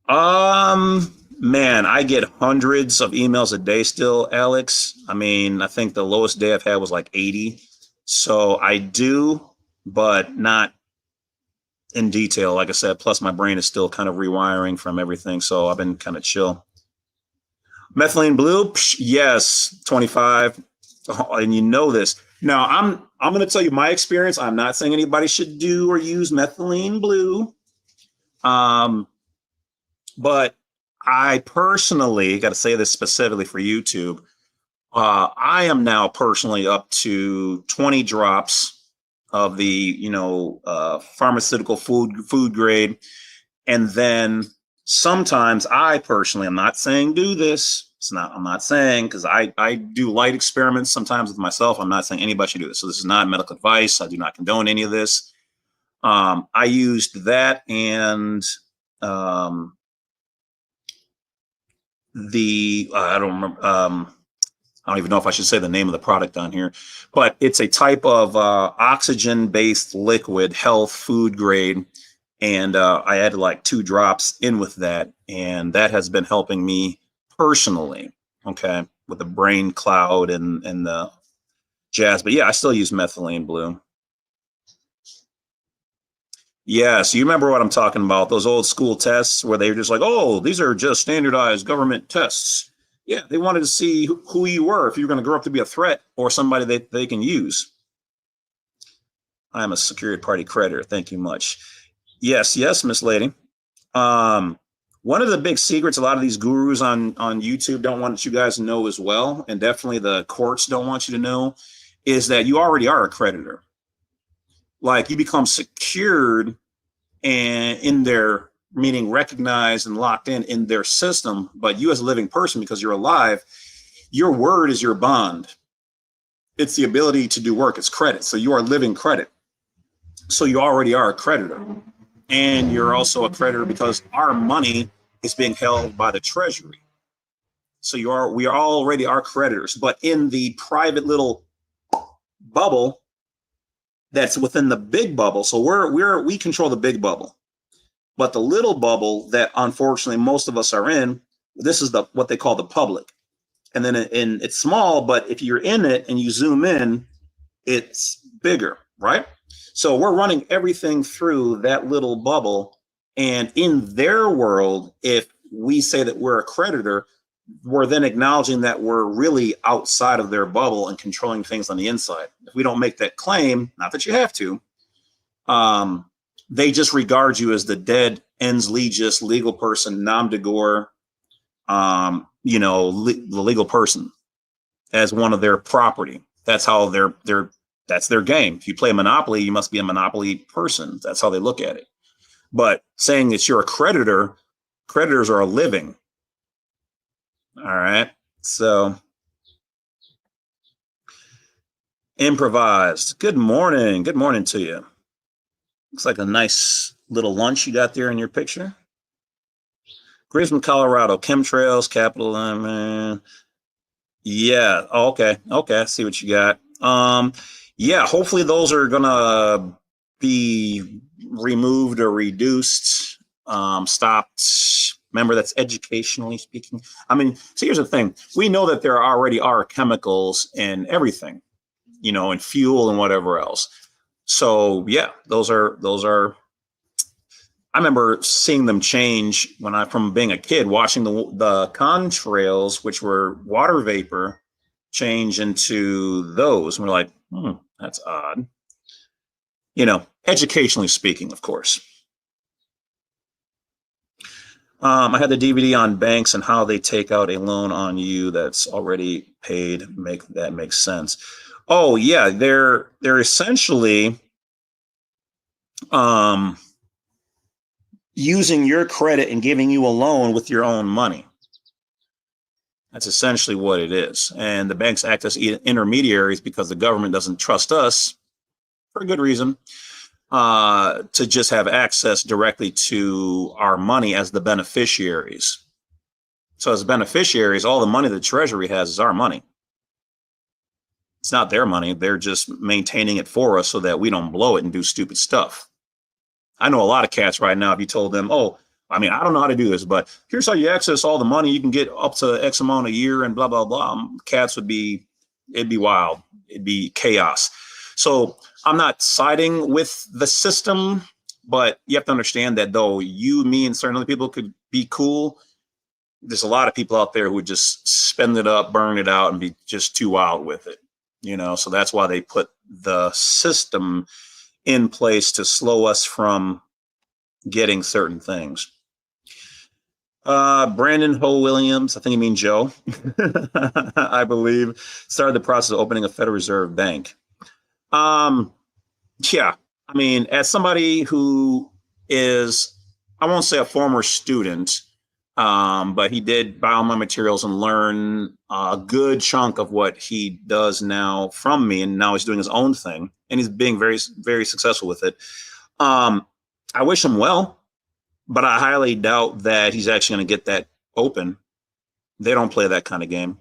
[SPEAKER 1] Man, I get hundreds of emails a day still, Alex. I mean, I think the lowest day I've had was like 80. So I do, but not in detail. Like I said, plus my brain is still kind of rewiring from everything. So I've been kind of chill. Methylene blue, psh, yes, 25. Oh, and you know this. Now, I'm going to tell you my experience. I'm not saying anybody should do or use methylene blue. But I personally got to say this specifically for YouTube. I am now personally up to 20 drops of the pharmaceutical food grade, and then sometimes I personally, I'm not saying do this. I'm not saying, because I do light experiments sometimes with myself. I'm not saying anybody should do this. So this is not medical advice. I do not condone any of this. I used that and I don't remember. I don't even know if I should say the name of the product on here, but it's a type of oxygen-based liquid, health food grade. And I added like 2 drops in with that. And that has been helping me personally, okay, with the brain cloud and the jazz. But yeah, I still use methylene blue. Yeah, so you remember what I'm talking about, those old school tests where they were just like, oh, these are just standardized government tests. Yeah, they wanted to see who you were, if you were going to grow up to be a threat or somebody that they can use. I'm a secured party creditor. Thank you much. Yes, Miss Lady. One of the big secrets a lot of these gurus on YouTube don't want you guys to know as well, and definitely the courts don't want you to know, is that you already are a creditor. Like, you become secured and in their, meaning recognized and locked in their system, but you as a living person, because you're alive, your word is your bond. It's the ability to do work. It's credit. So you are living credit. So you already are a creditor. And you're also a creditor because our money is being held by the Treasury. So we are already our creditors, but in the private little bubble that's within the big bubble. So we control the big bubble, but the little bubble that unfortunately most of us are in, this is what they call the public. And then it's small, but if you're in it and you zoom in, it's bigger, right? So we're running everything through that little bubble. And in their world, if we say that we're a creditor, we're then acknowledging that we're really outside of their bubble and controlling things on the inside. If we don't make that claim, not that you have to, they just regard you as the dead ens legis legal person, nom de gore, the legal person, as one of their property. That's how that's their game. If you play Monopoly, you must be a Monopoly person. That's how they look at it. But saying that you're a creditor, creditors are a living. All right. So improvised. Good morning. Good morning to you. Looks like a nice little lunch you got there in your picture. Greetings from Colorado. Chemtrails, capital. Yeah. Oh, okay. Okay. I see what you got. Yeah. Hopefully those are gonna be removed or reduced. Stopped. Remember, that's educationally speaking. I mean, so here's the thing: we know that there already are chemicals in everything, in fuel and whatever else. So yeah, those are. I remember seeing them change from being a kid, watching the contrails, which were water vapor, change into those. And we're like, that's odd. Educationally speaking, of course. I had the DVD on banks and how they take out a loan on you that's already paid. That makes sense. Oh yeah, they're essentially using your credit and giving you a loan with your own money. That's essentially what it is. And the banks act as intermediaries because the government doesn't trust us, for a good reason, to just have access directly to our money as the beneficiaries. So as beneficiaries, all the money the Treasury has is our money. It's not their money. They're just maintaining it for us so that we don't blow it and do stupid stuff. I know a lot of cats right now, if you told them, I don't know how to do this, but here's how you access all the money you can get up to X amount a year and blah, blah, blah. Cats it'd be wild. It'd be chaos. So I'm not siding with the system, but you have to understand that though you, me, and certain other people could be cool, there's a lot of people out there who would just spend it up, burn it out, and be just too wild with it. So that's why they put the system in place to slow us from getting certain things. Brandon Ho Williams, I think you mean Joe, I believe, started the process of opening a Federal Reserve Bank. Yeah, as somebody who is, I won't say a former student, but he did buy all my materials and learn a good chunk of what he does now from me, and now he's doing his own thing, and he's being very, very successful with it. I wish him well, but I highly doubt that he's actually going to get that open. They don't play that kind of game.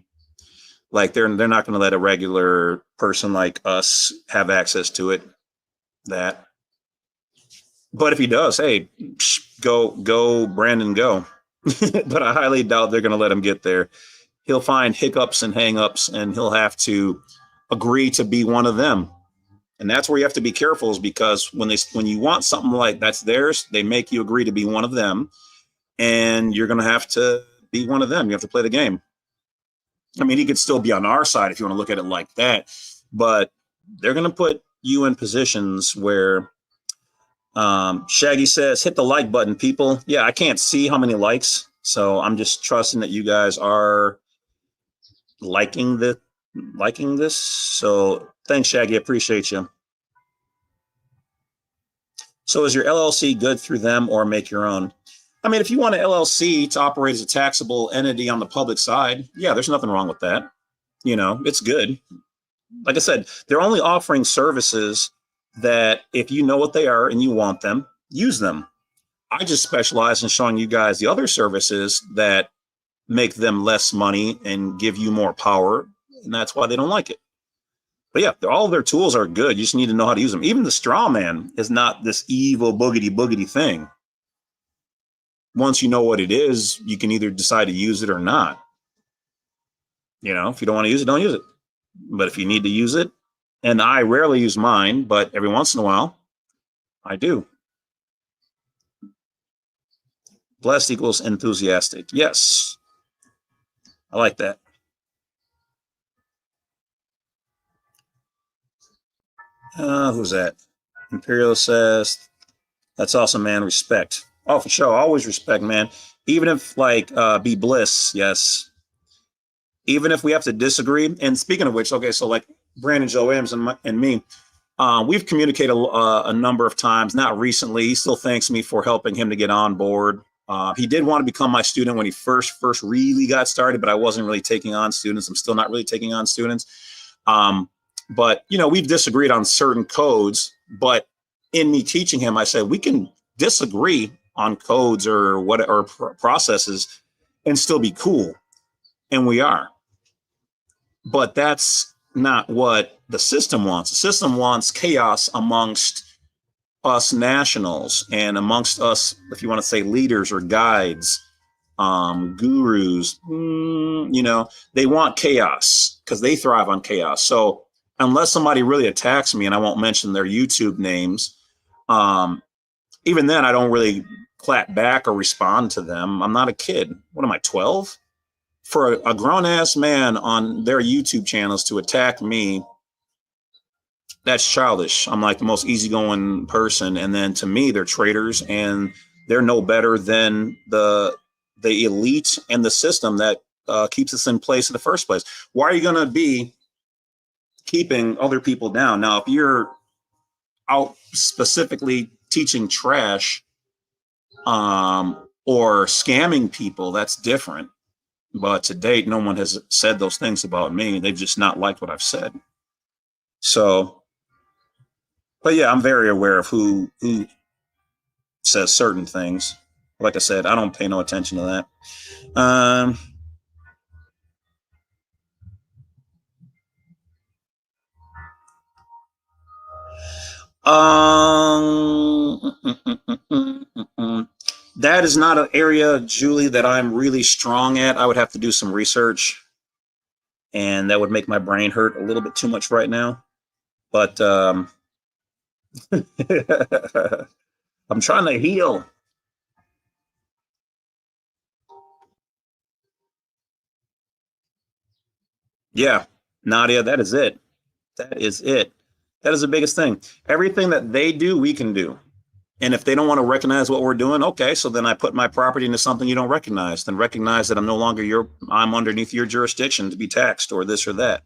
[SPEAKER 1] Like they're not going to let a regular person like us have access to it. But if he does, hey, go, Brandon, go. But I highly doubt they're going to let him get there. He'll find hiccups and hangups, and he'll have to agree to be one of them. And that's where you have to be careful, is because when you want something like that's theirs, they make you agree to be one of them, and you're going to have to be one of them. You have to play the game. He could still be on our side if you want to look at it like that, but they're going to put you in positions where Shaggy says, hit the like button, people. Yeah, I can't see how many likes, so I'm just trusting that you guys are liking this. So thanks, Shaggy. Appreciate you. So is your LLC good through them or make your own? If you want an LLC to operate as a taxable entity on the public side, yeah, there's nothing wrong with that. It's good. Like I said, they're only offering services that if you know what they are and you want them, use them. I just specialize in showing you guys the other services that make them less money and give you more power. And that's why they don't like it. But yeah, all of their tools are good. You just need to know how to use them. Even the straw man is not this evil boogity thing. Once you know what it is, you can either decide to use it or not. If you don't want to use it, don't use it. But if you need to use it, and I rarely use mine, but every once in a while, I do. Blessed equals enthusiastic. Yes. I like that. Who's that? Imperial says, that's awesome, man. Respect. Oh, for sure. Always respect, man. Even if be bliss. Yes. Even if we have to disagree. And speaking of which, okay, so like Brandon Joe Williams and me, we've communicated a number of times, not recently. He still thanks me for helping him to get on board. He did want to become my student when he first really got started, but I wasn't really taking on students. I'm still not really taking on students. But we've disagreed on certain codes, but in me teaching him, I said, we can disagree on codes or processes and still be cool. And we are. But that's not what the system wants. The system wants chaos amongst us nationals and amongst us, if you want to say leaders or guides, gurus. They want chaos because they thrive on chaos. So unless somebody really attacks me, and I won't mention their YouTube names, even then I don't really clap back or respond to them. I'm not a kid. What am I, 12? For a grown-ass man on their YouTube channels to attack me, that's childish. I'm like the most easygoing person. And then to me, they're traitors, and they're no better than the elite and the system that keeps us in place in the first place. Why are you going to be keeping other people down? Now, if you're out specifically teaching trash or scamming people, that's different. But to date, no one has said those things about me. They've just not liked what I've said. So, but yeah, I'm very aware of who says certain things. Like I said, I don't pay no attention to that. That is not an area, Julie, that I'm really strong at. I would have to do some research, and that would make my brain hurt a little bit too much right now. But I'm trying to heal. Yeah, Nadia, that is it. That is it. That is the biggest thing. Everything that they do, we can do. And if they don't want to recognize what we're doing, okay, so then I put my property into something you don't recognize. Then recognize that I'm no longer I'm underneath your jurisdiction to be taxed or this or that.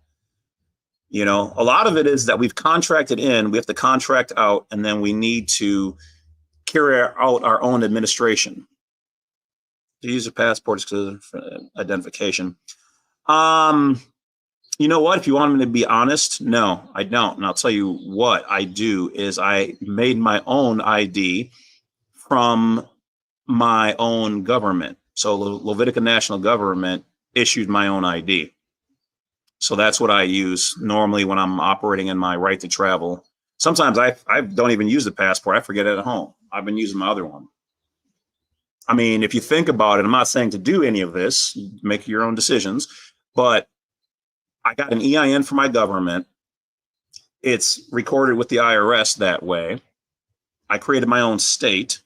[SPEAKER 1] A lot of it is that we've contracted in, we have to contract out, and then we need to carry out our own administration. To use a passport for identification. You know what? If you want me to be honest, no, I don't. And I'll tell you what I do is I made my own ID from my own government. So Levitica National Government issued my own ID. So that's what I use normally when I'm operating in my right to travel. Sometimes I don't even use the passport. I forget it at home. I've been using my other one. I mean, if you think about it, I'm not saying to do any of this, make your own decisions, but I got an EIN for my government. It's recorded with the IRS that way. I created my own state.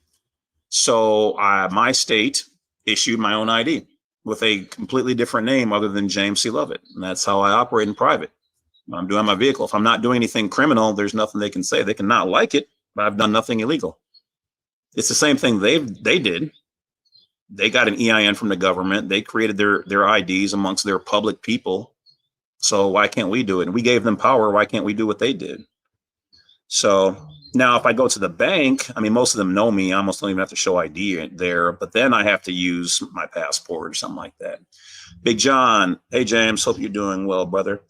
[SPEAKER 1] So my state issued my own ID with a completely different name other than James C. Lovett. And that's how I operate in private. When I'm doing my vehicle, if I'm not doing anything criminal, there's nothing they can say. They can not like it, but I've done nothing illegal. It's the same thing they did. They got an EIN from the government. They created their IDs amongst their public people. So why can't we do it? And we gave them power. Why can't we do what they did? So now if I go to the bank, I mean, most of them know me. I almost don't even have to show ID there, but then I have to use my passport or something like that. Big John. Hey, James, hope you're doing well, brother.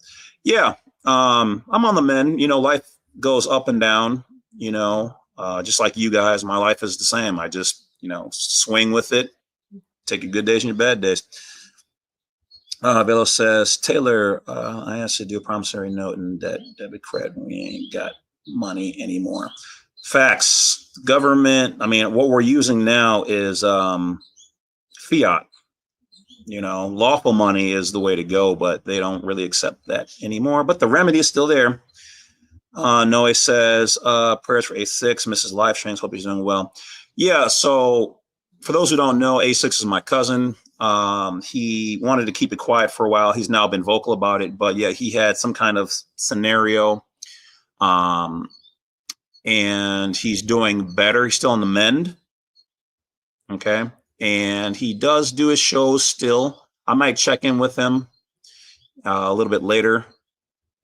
[SPEAKER 1] Yeah. I'm on the mend. Life goes up and down, just like you guys. My life is the same. I just, swing with it. Take your good days and your bad days. Velo says, Taylor, I asked you to do a promissory note and debit credit. We ain't got money anymore. Facts. Government, I mean, what we're using now is fiat. Lawful money is the way to go, but they don't really accept that anymore. But the remedy is still there. Noe says, prayers for A6, Mrs. Livestreams, hope he's doing well. Yeah, so for those who don't know, A6 is my cousin. He wanted to keep it quiet for a while. He's now been vocal about it, but yeah, he had some kind of scenario, and he's doing better. He's still on the mend. Okay. And he does do his shows still. I might check in with him a little bit later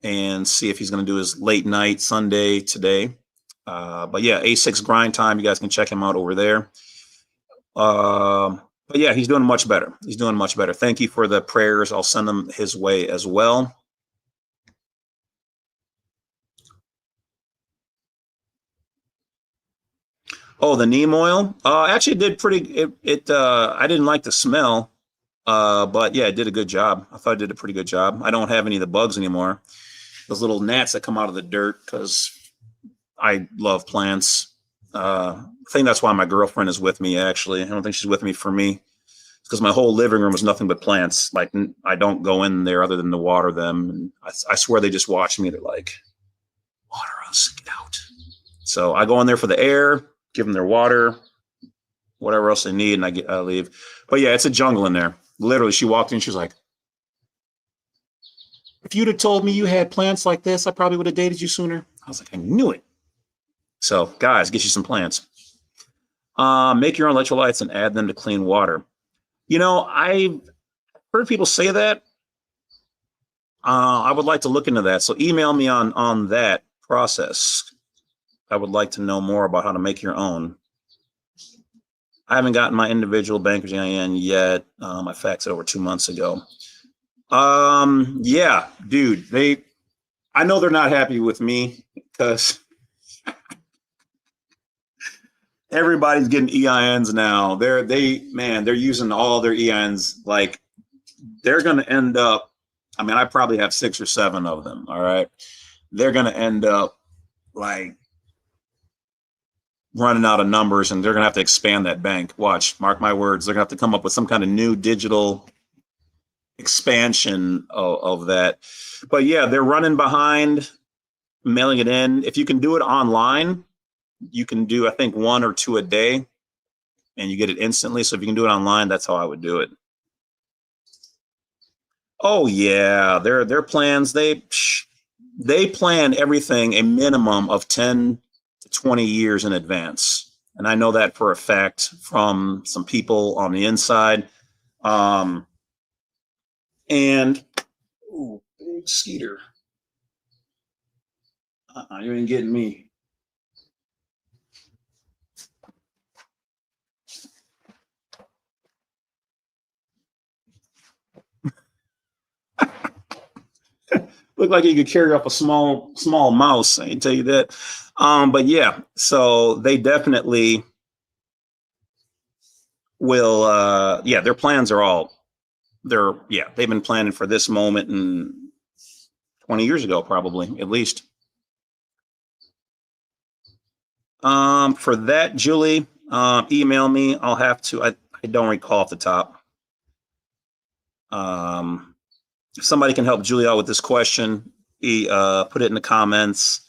[SPEAKER 1] and see if he's going to do his late night Sunday today. But yeah, A6 Grind Time. You guys can check him out over there. But yeah, he's doing much better. He's doing much better. Thank you for the prayers. I'll send them his way as well. Oh, the neem oil. Actually, it did pretty. I didn't like the smell, but yeah, it did a good job. I thought it did a pretty good job. I don't have any of the bugs anymore. Those little gnats that come out of the dirt because I love plants. I think that's why my girlfriend is with me. Actually, I don't think she's with me for me. Because my whole living room is nothing but plants. Like I don't go in there other than to water them. And I swear they just watch me. They're like, water us, get out. So I go in there for the air, give them their water, whatever else they need, and I leave. But yeah, it's a jungle in there. Literally, she walked in, she was like, if you'd have told me you had plants like this, I probably would have dated you sooner. I was like, I knew it. So guys, get you some plants. Make your own electrolytes and add them to clean water. You know, I've heard people say that. I would like to look into that. So email me on that process. I would like to know more about how to make your own. I haven't gotten my individual banker's EIN yet. I faxed it over 2 months ago. Yeah, dude, I know they're not happy with me because everybody's getting EINs now. They're using all their EINs. Like they're going to end up, I mean, I probably have 6 or 7 of them. All right. They're going to end up like running out of numbers and they're going to have to expand that bank. Watch, mark my words. They're going to have to come up with some kind of new digital expansion of that. But yeah, they're running behind mailing it in. If you can do it online, you can do, I think, 1 or 2 a day and you get it instantly. So if you can do it online, that's how I would do it. Oh yeah, their plans, they plan everything a minimum of 10 to 20 years in advance. And I know that for a fact from some people on the inside. And ooh, big Skeeter. You ain't getting me. Look like you could carry up a small mouse. I can tell you that. But yeah, so they definitely will. Yeah, their plans are all. They've been planning for this moment and 20 years ago, probably at least. For that, Julie, email me. I'll have to. I don't recall off the top. If somebody can help Julie out with this question, put it in the comments.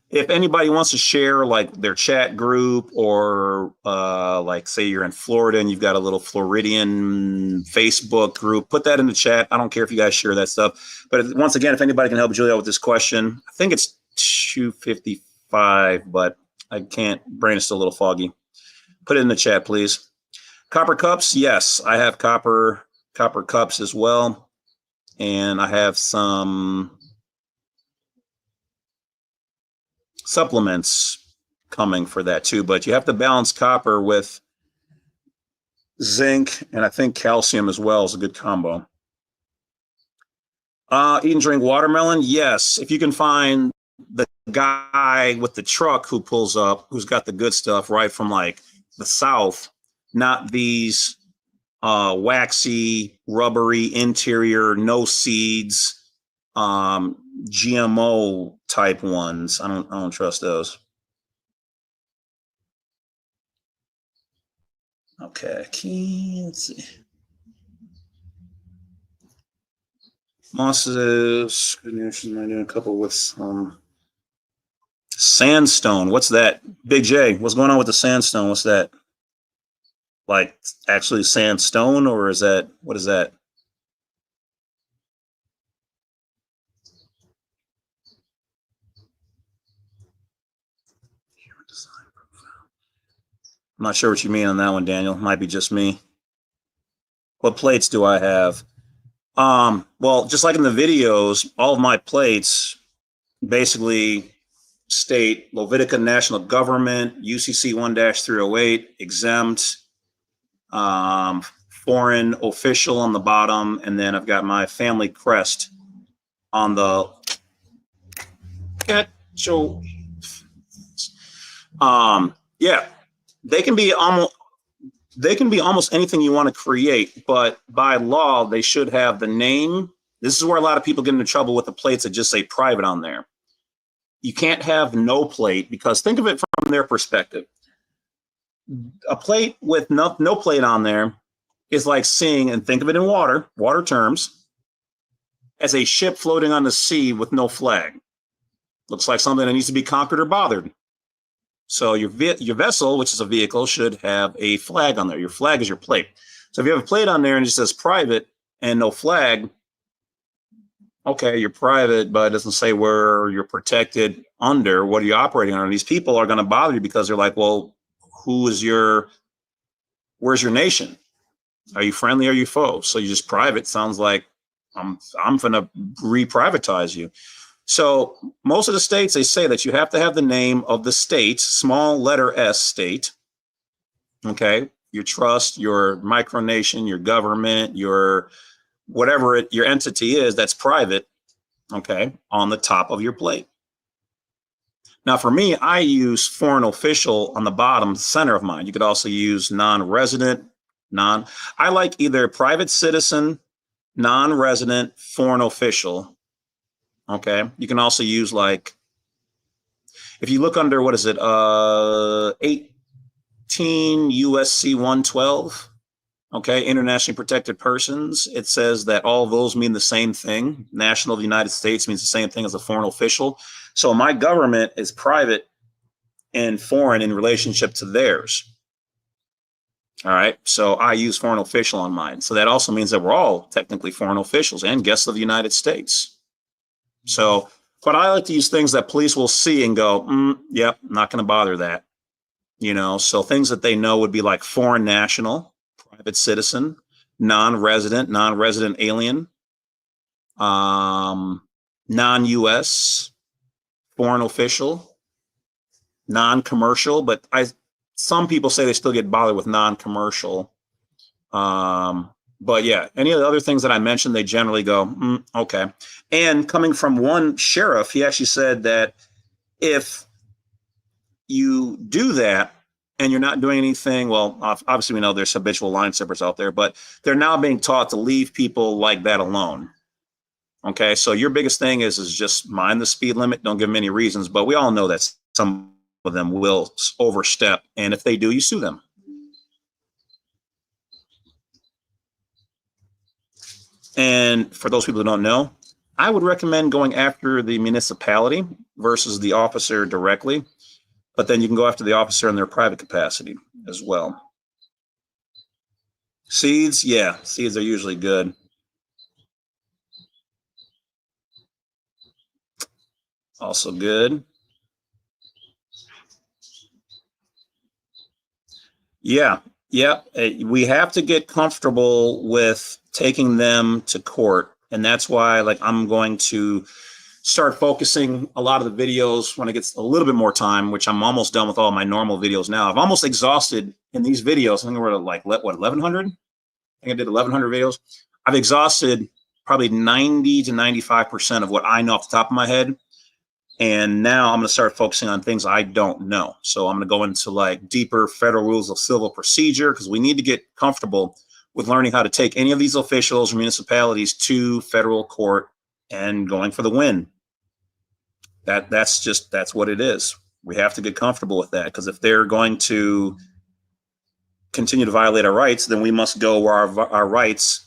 [SPEAKER 1] If anybody wants to share like their chat group or like say you're in Florida and you've got a little Floridian Facebook group, put that in the chat. I don't care if you guys share that stuff. But once again, if anybody can help Julie out with this question, I think it's 2:55, but I can't, brain is still a little foggy. Put it in the chat, please. Copper cups, yes, I have copper cups as well. And I have some supplements coming for that too, but you have to balance copper with zinc and I think calcium as well is a good combo. Eat and drink watermelon, yes. If you can find the guy with the truck who pulls up, who's got the good stuff right from like the South, not these waxy, rubbery interior, no seeds, GMO type ones. I don't trust those. Okay, let's see. Mosses, good news. She's doing a couple with some sandstone. What's that? Big J, what's going on with the sandstone? What's that? Like actually sandstone, or is that, what is that? I'm not sure what you mean on that one, Daniel. Might be just me. What plates do I have? Well, just like in the videos, all of my plates basically state Levitica National Government, UCC 1-308, exempt. foreign official on the bottom, and then I've got my family crest on the cat. So, yeah, they can be almost anything you want to create, but by law, they should have the name. This is where a lot of people get into trouble with the plates that just say private on there. You can't have no plate, because think of it from their perspective. A plate with no plate on there is like seeing, and think of it in water terms, as a ship floating on the sea with no flag. Looks like something that needs to be conquered or bothered. So your vessel, which is a vehicle, should have a flag on there. Your flag is your plate. So if you have a plate on there and it just says private and no flag, okay, you're private, but it doesn't say where you're protected under. What are you operating under? These people are going to bother you because they're like, well, where's your nation? Are you friendly? Are you foe? So you just private sounds like I'm going to re-privatize you. So most of the states, they say that you have to have the name of the state, small letter S state. Okay. Your trust, your micronation, your government, your whatever your entity is that's private. Okay. On the top of your plate. Now for me, I use foreign official on the bottom center of mine. You could also use non-resident, I like either private citizen, non-resident, foreign official. Okay. You can also use, like, if you look under, what is it? 18 USC 112. Okay. Internationally protected persons. It says that all of those mean the same thing. National of the United States means the same thing as a foreign official. So my government is private and foreign in relationship to theirs. All right. So I use foreign official on mine. So that also means that we're all technically foreign officials and guests of the United States. So, but I like to use things that police will see and go, yep, not going to bother that. So things that they know would be like foreign national, private citizen, non-resident alien, non-US, foreign official, non-commercial, but some people say they still get bothered with non-commercial. But yeah, any of the other things that I mentioned, they generally go, okay. And coming from one sheriff, he actually said that if you do that and you're not doing anything, well, obviously we know there's habitual line steppers out there, but they're now being taught to leave people like that alone. Okay, so your biggest thing is just mind the speed limit. Don't give them any reasons, but we all know that some of them will overstep, and if they do, you sue them. And for those people who don't know, I would recommend going after the municipality versus the officer directly, but then you can go after the officer in their private capacity as well. Seeds, yeah, seeds are usually good. Also good. Yeah, yeah. We have to get comfortable with taking them to court. And that's why, like, I'm going to start focusing a lot of the videos when it gets a little bit more time, which I'm almost done with all my normal videos now. I've almost exhausted in these videos. I think we're at like, what, 1,100? I think I did 1,100 videos. I've exhausted probably 90 to 95% of what I know off the top of my head. And now I'm going to start focusing on things I don't know. So I'm going to go into like deeper federal rules of civil procedure, because we need to get comfortable with learning how to take any of these officials or municipalities to federal court and going for the win. That's what it is. We have to get comfortable with that, because if they're going to continue to violate our rights, then we must go where our rights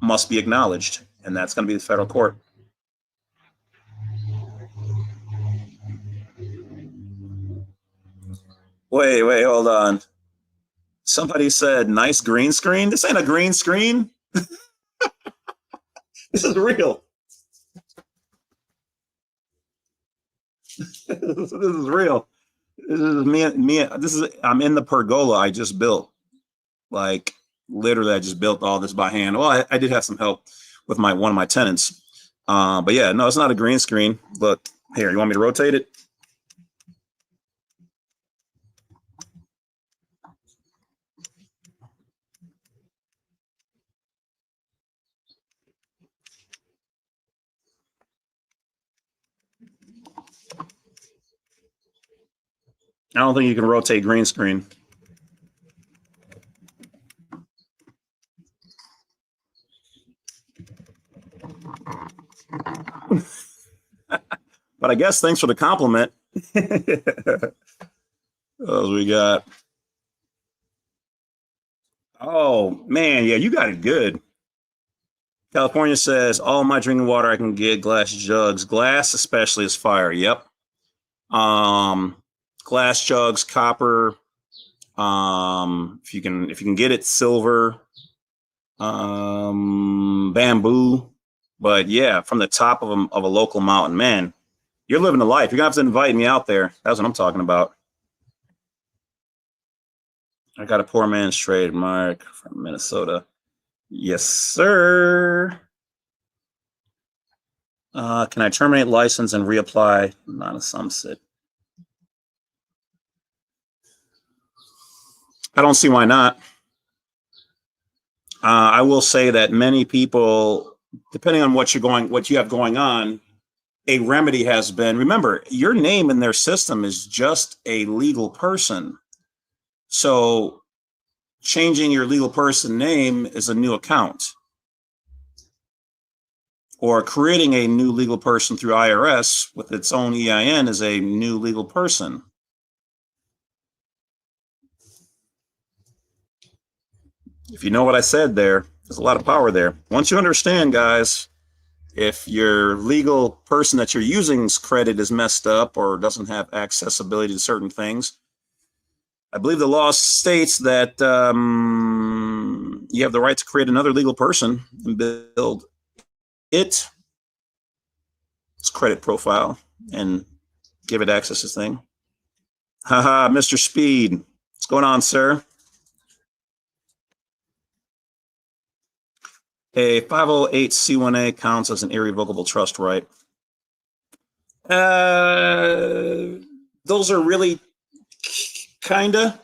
[SPEAKER 1] must be acknowledged, and that's going to be the federal court. Wait, hold on. Somebody said nice green screen. This ain't a green screen. This is real. This is real. This is me. I'm in the pergola I just built. Like, literally, I just built all this by hand. Well, I did have some help with one of my tenants. But yeah, no, it's not a green screen. Look, here, you want me to rotate it? I don't think you can rotate green screen. But I guess thanks for the compliment. We got. Oh man, yeah, you got it good. California says all my drinking water I can get glass jugs. Glass especially is fire. Yep. Um, Glass jugs, copper. If you can get it, silver, bamboo. But yeah, from the top of a local mountain, man, you're living the life. You're gonna have to invite me out there. That's what I'm talking about. I got a poor man's trademark from Minnesota. Yes, sir. Can I terminate license and reapply? Not a sunset. I don't see why not. I will say that many people, depending on what you have going on, a remedy has been. Remember, your name in their system is just a legal person. So changing your legal person name is a new account, or creating a new legal person through IRS with its own EIN is a new legal person. If you know what I said there, there's a lot of power there. Once you understand, guys, if your legal person that you're using's credit is messed up or doesn't have accessibility to certain things, I believe the law states that you have the right to create another legal person and build its credit profile and give it access to thing. Haha, Mr. Speed. What's going on, sir? A 508c1a counts as an irrevocable trust right. Those are really kinda.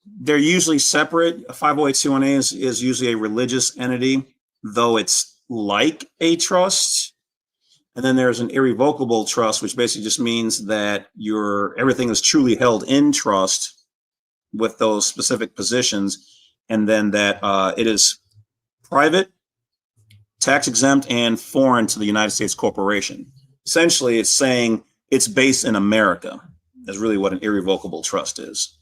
[SPEAKER 1] They're usually separate. A 508c1a is usually a religious entity, though it's like a trust. And then there's an irrevocable trust, which basically just means that everything is truly held in trust with those specific positions, and then that it is private, tax exempt, and foreign to the United States corporation. Essentially, it's saying it's based in America. Is really what an irrevocable trust is.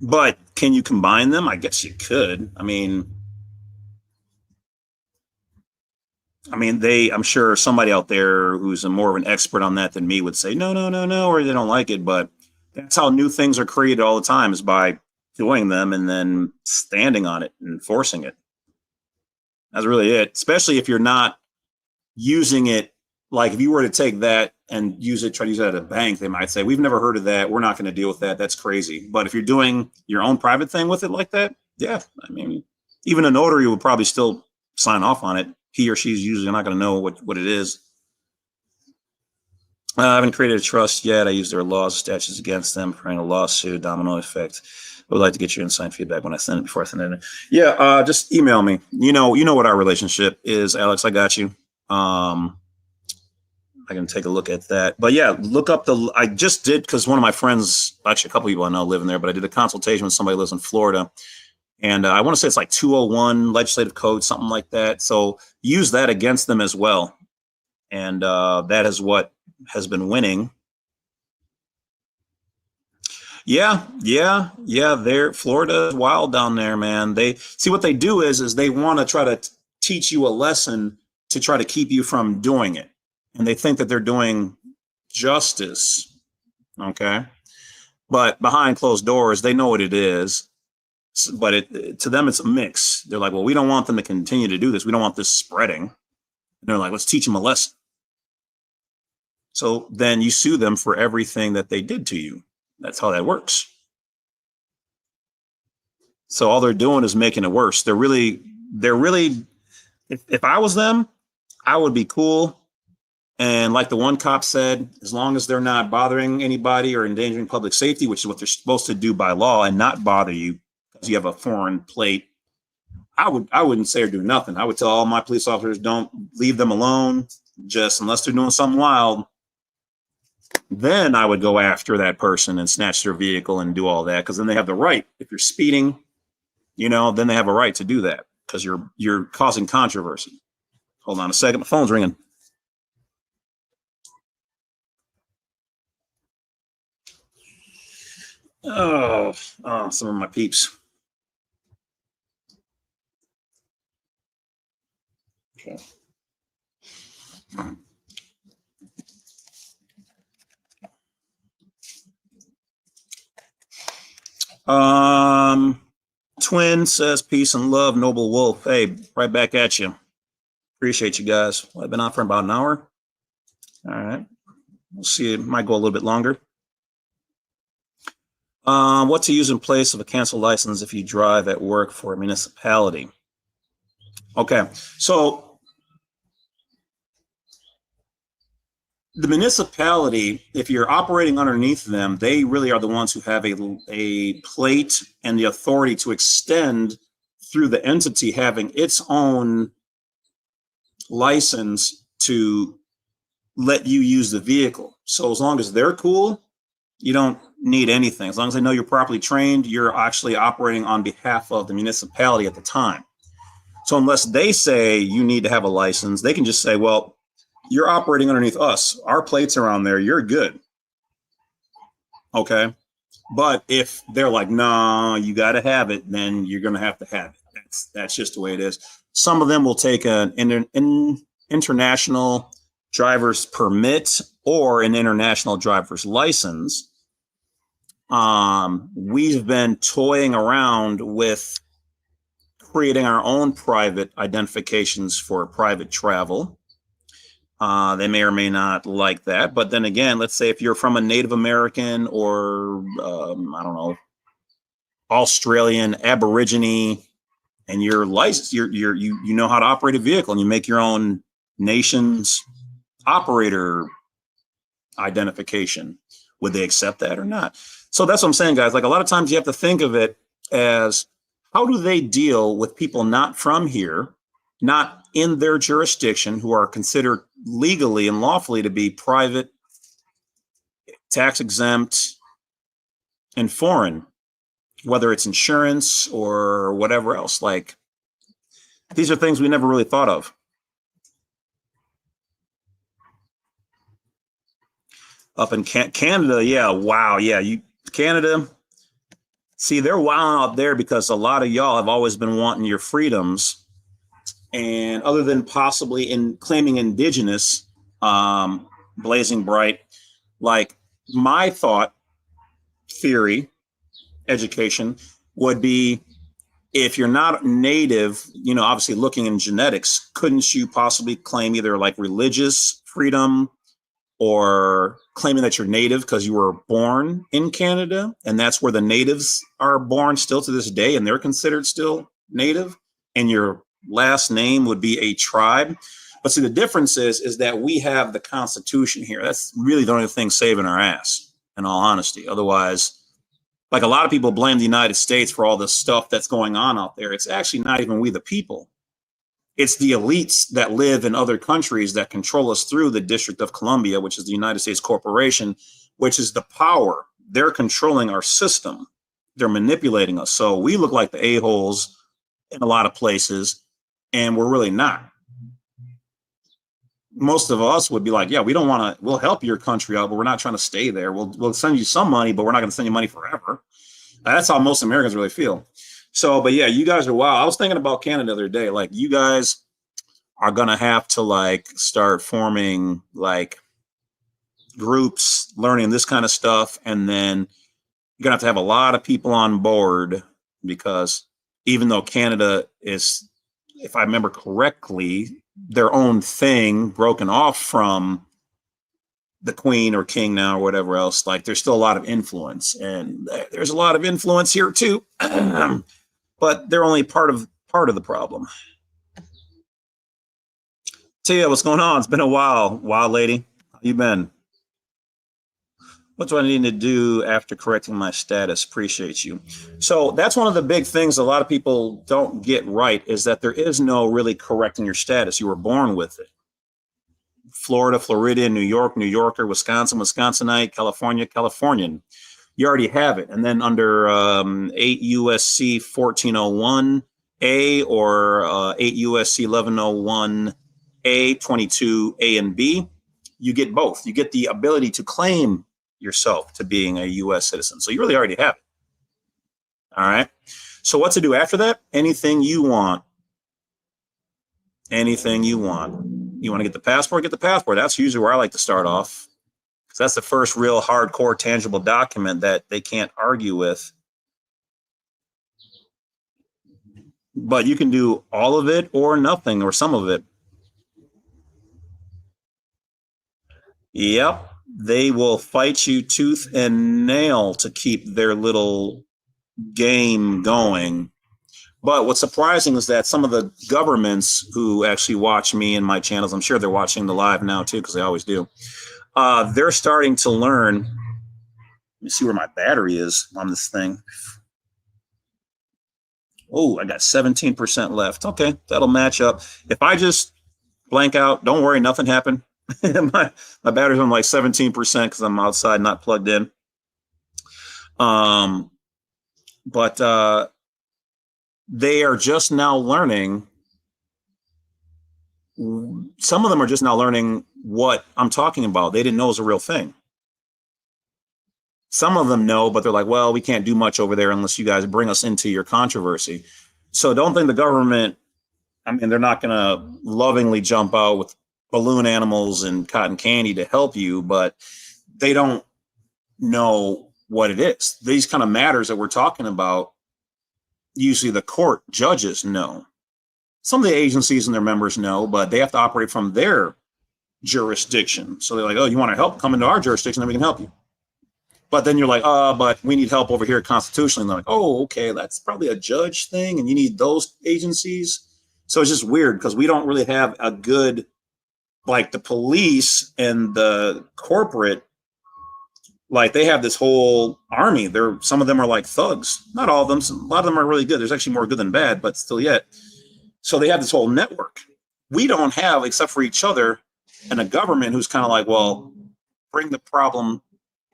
[SPEAKER 1] But can you combine them? I guess you could. I'm sure somebody out there who's more of an expert on that than me would say, no, no, no, no, or they don't like it. But that's how new things are created all the time, is by doing them and then standing on it and enforcing it. That's really it. Especially if you're not using it. Like if you were to take that and try to use it at a bank, they might say, we've never heard of that. We're not going to deal with that. That's crazy. But if you're doing your own private thing with it like that, yeah, even a notary would probably still sign off on it. He or she's usually not going to know what it is. I haven't created a trust yet. I use their laws, statutes against them, preparing a lawsuit, domino effect. I would like to get your inside feedback when I send it before I send it in. Yeah, just email me. You know what our relationship is, Alex. I got you. I can take a look at that. But yeah, look up I just did, because one of my friends, actually a couple people I know live in there, but I did a consultation with somebody who lives in Florida. And I want to say it's like 201 legislative code, something like that. So use that against them as well. And that is what has been winning. Yeah. Florida is wild down there, man. They see what they do is they want to try to teach you a lesson to try to keep you from doing it. And they think that they're doing justice. Okay. But behind closed doors, they know what it is. But to them, it's a mix. They're like, well, we don't want them to continue to do this. We don't want this spreading. And they're like, let's teach them a lesson. So then you sue them for everything that they did to you. That's how that works. So all they're doing is making it worse. They're really, if I was them, I would be cool. And like the one cop said, as long as they're not bothering anybody or endangering public safety, which is what they're supposed to do by law, and not bother you because you have a foreign plate, I wouldn't say or do nothing. I would tell all my police officers, don't leave them alone. Just unless they're doing something wild, then I would go after that person and snatch their vehicle and do all that, because then they have the right. If you're speeding, then they have a right to do that because you're causing controversy. Hold on a second, my phone's ringing. Oh, some of my peeps. Okay. Twin says peace and love, Noble Wolf. Hey, right back at you. Appreciate you guys. Well, I've been on for about an hour. All right. We'll see. It might go a little bit longer. What to use in place of a canceled license if you drive at work for a municipality? Okay, so the municipality, if you're operating underneath them, they really are the ones who have a plate and the authority to extend through the entity having its own license to let you use the vehicle. So as long as they're cool, you don't need anything. As long as they know you're properly trained, you're actually operating on behalf of the municipality at the time. So unless they say you need to have a license, they can just say, well, you're operating underneath us. Our plates are on there. You're good. Okay. But if they're like, no, you got to have it, then you're going to have it. That's just the way it is. Some of them will take an international driver's permit or an international driver's license. We've been toying around with creating our own private identifications for private travel. They may or may not like that. But then again, let's say if you're from a Native American or, I don't know, Australian, Aborigine, and you're licensed, you know how to operate a vehicle and you make your own nation's operator identification. Would they accept that or not? So that's what I'm saying, guys. Like a lot of times you have to think of it as, how do they deal with people not from here, not in their jurisdiction, who are considered legally and lawfully to be private, tax exempt, and foreign, whether it's insurance or whatever else? Like, these are things we never really thought of. Up in Canada, yeah, wow, yeah, Canada. See, they're wilding out there because a lot of y'all have always been wanting your freedoms. And other than possibly in claiming indigenous, blazing bright, like my thought theory, education would be, if you're not native, obviously looking in genetics, couldn't you possibly claim either like religious freedom or claiming that you're native because you were born in Canada, and that's where the natives are born still to this day, and they're considered still native, and your last name would be a tribe. But see, the difference is that we have the Constitution here. That's really the only thing saving our ass, in all honesty. Otherwise, like a lot of people blame the United States for all the stuff that's going on out there. It's actually not even we the people. It's the elites that live in other countries that control us through the District of Columbia, which is the United States Corporation, which is the power. They're controlling our system. They're manipulating us. So we look like the a-holes in a lot of places, and we're really not. Most of us would be like, yeah, we don't want to, we'll help your country out, but we're not trying to stay there. We'll send you some money, but we're not going to send you money forever. That's how most Americans really feel. So, but yeah, you guys are wild. I was thinking about Canada the other day. Like, you guys are going to have to like start forming like groups, learning this kind of stuff. And then you're going to have a lot of people on board, because even though Canada is, if I remember correctly, their own thing, broken off from the Queen or King now or whatever else, like there's still a lot of influence, and there's a lot of influence here too. But they're only part of the problem. Tia, what's going on? It's been a while. Wild lady, how you been? What do I need to do after correcting my status? Appreciate you. So that's one of the big things a lot of people don't get right, is that there is no really correcting your status. You were born with it. Florida, Floridian, New York, New Yorker, Wisconsin, Wisconsinite, California, Californian. You already have it. And then under 8 USC 1401A or 8 USC 1101A 22A and B, you get both. You get the ability to claim yourself to being a U.S. citizen. So you really already have it. All right. So what to do after that? Anything you want. Anything you want. You want to get the passport? Get the passport. That's usually where I like to start off, because that's the first real hardcore tangible document that they can't argue with. But you can do all of it or nothing or some of it. Yep. They will fight you tooth and nail to keep their little game going. But what's surprising is that some of the governments who actually watch me and my channels, I'm sure they're watching the live now too, because they always do. They're starting to learn. Let me see where my battery is on this thing. Oh, I got 17% left. Okay, that'll match up. If I just blank out, don't worry, nothing happened. my battery's on like 17% because I'm outside, not plugged in. But they are just now learning. Some of them are just now learning what I'm talking about. They didn't know it was a real thing. Some of them know, but they're like, well, we can't do much over there unless you guys bring us into your controversy. So don't think the government, I mean, they're not going to lovingly jump out with balloon animals and cotton candy to help you, but they don't know what it is. These kind of matters that we're talking about, usually the court judges know. Some of the agencies and their members know, but they have to operate from their jurisdiction. So they're like, oh, you want to help? Come into our jurisdiction, then we can help you. But then you're like, but we need help over here constitutionally. And they're like, oh, okay, that's probably a judge thing, and you need those agencies. So it's just weird because we don't really have a good, like the police and the corporate, like they have this whole army. Some of them are like thugs. Not all of them. A lot of them are really good. There's actually more good than bad, but still yet. So they have this whole network. We don't have, except for each other and a government who's kind of like, well, bring the problem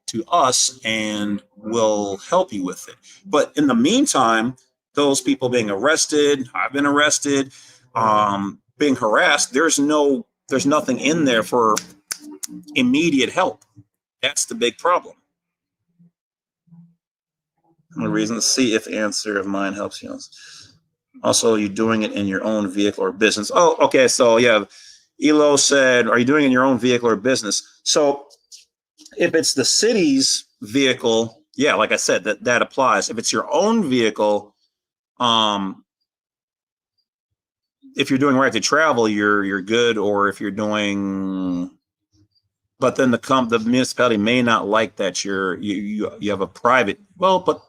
[SPEAKER 1] to us and we'll help you with it. But in the meantime, those people being arrested, I've been arrested, being harassed, there's nothing in there for immediate help. That's the big problem. The reason to see if answer of mine helps you. Also, you doing it in your own vehicle or business? Oh, okay. So yeah, Elo said, are you doing it in your own vehicle or business? So if it's the city's vehicle, yeah, like I said, that applies. If it's your own vehicle, if you're doing right to travel, you're good. Or if you're doing, but then the municipality may not like that you have a private. Well, but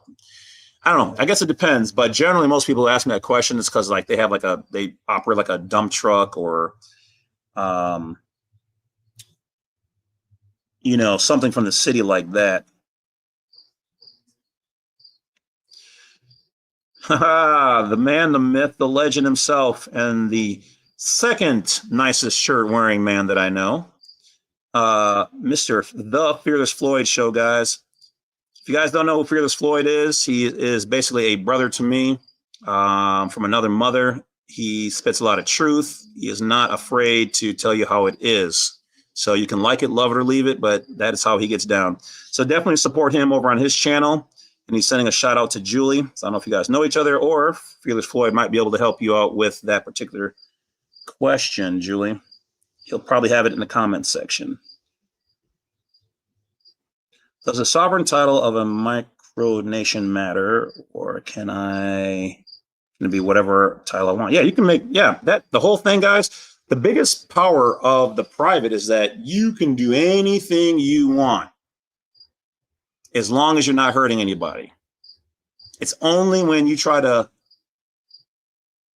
[SPEAKER 1] I don't know. I guess it depends. But generally, most people ask me that question is because like they operate like a dump truck or, something from the city like that. The man, the myth, the legend himself, and the second nicest shirt wearing man that I know, Mr. The Fearless Floyd Show, guys. If you guys don't know who Fearless Floyd is, he is basically a brother to me from another mother. He spits a lot of truth. He is not afraid to tell you how it is. So you can like it, love it, or leave it, but that is how he gets down. So definitely support him over on his channel. And he's sending a shout out to Julie. So I don't know if you guys know each other, or Fearless Floyd might be able to help you out with that particular question, Julie. He'll probably have it in the comments section. Does the sovereign title of a micronation matter, or can it be whatever title I want? Yeah, you can make, the whole thing, guys. The biggest power of the private is that you can do anything you want as long as you're not hurting anybody. It's only when you try to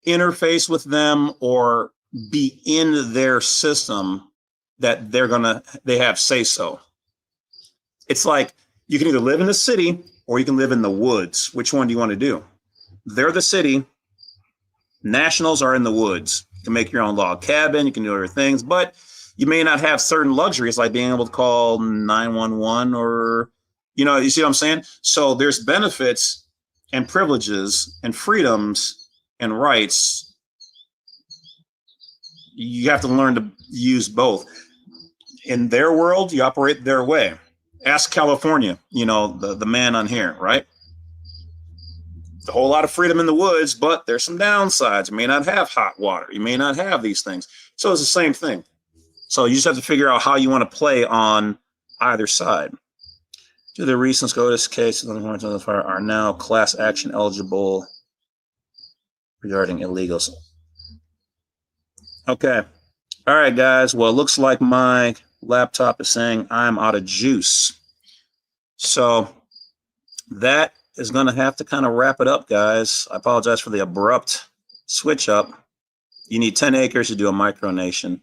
[SPEAKER 1] interface with them or be in their system that they have say so. It's like you can either live in the city or you can live in the woods. Which one do you want to do? They're the city. Nationals are in the woods. You can make your own log cabin. You can do other things. But You may not have certain luxuries like being able to call 911 or, you see what I'm saying? So there's benefits and privileges and freedoms and rights. You have to learn to use both. In their world, you operate their way. Ask California, the man on here, right? A whole lot of freedom in the woods, but there's some downsides. You may not have hot water. You may not have these things. So it's the same thing. So you just have to figure out how you want to play on either side. Do the recent SCOTUS cases are now class action eligible regarding illegals? Okay. All right, guys. Well, it looks like my laptop is saying I'm out of juice. So that is going to have to kind of wrap it up, guys. I apologize for the abrupt switch up. You need 10 acres to do a micronation.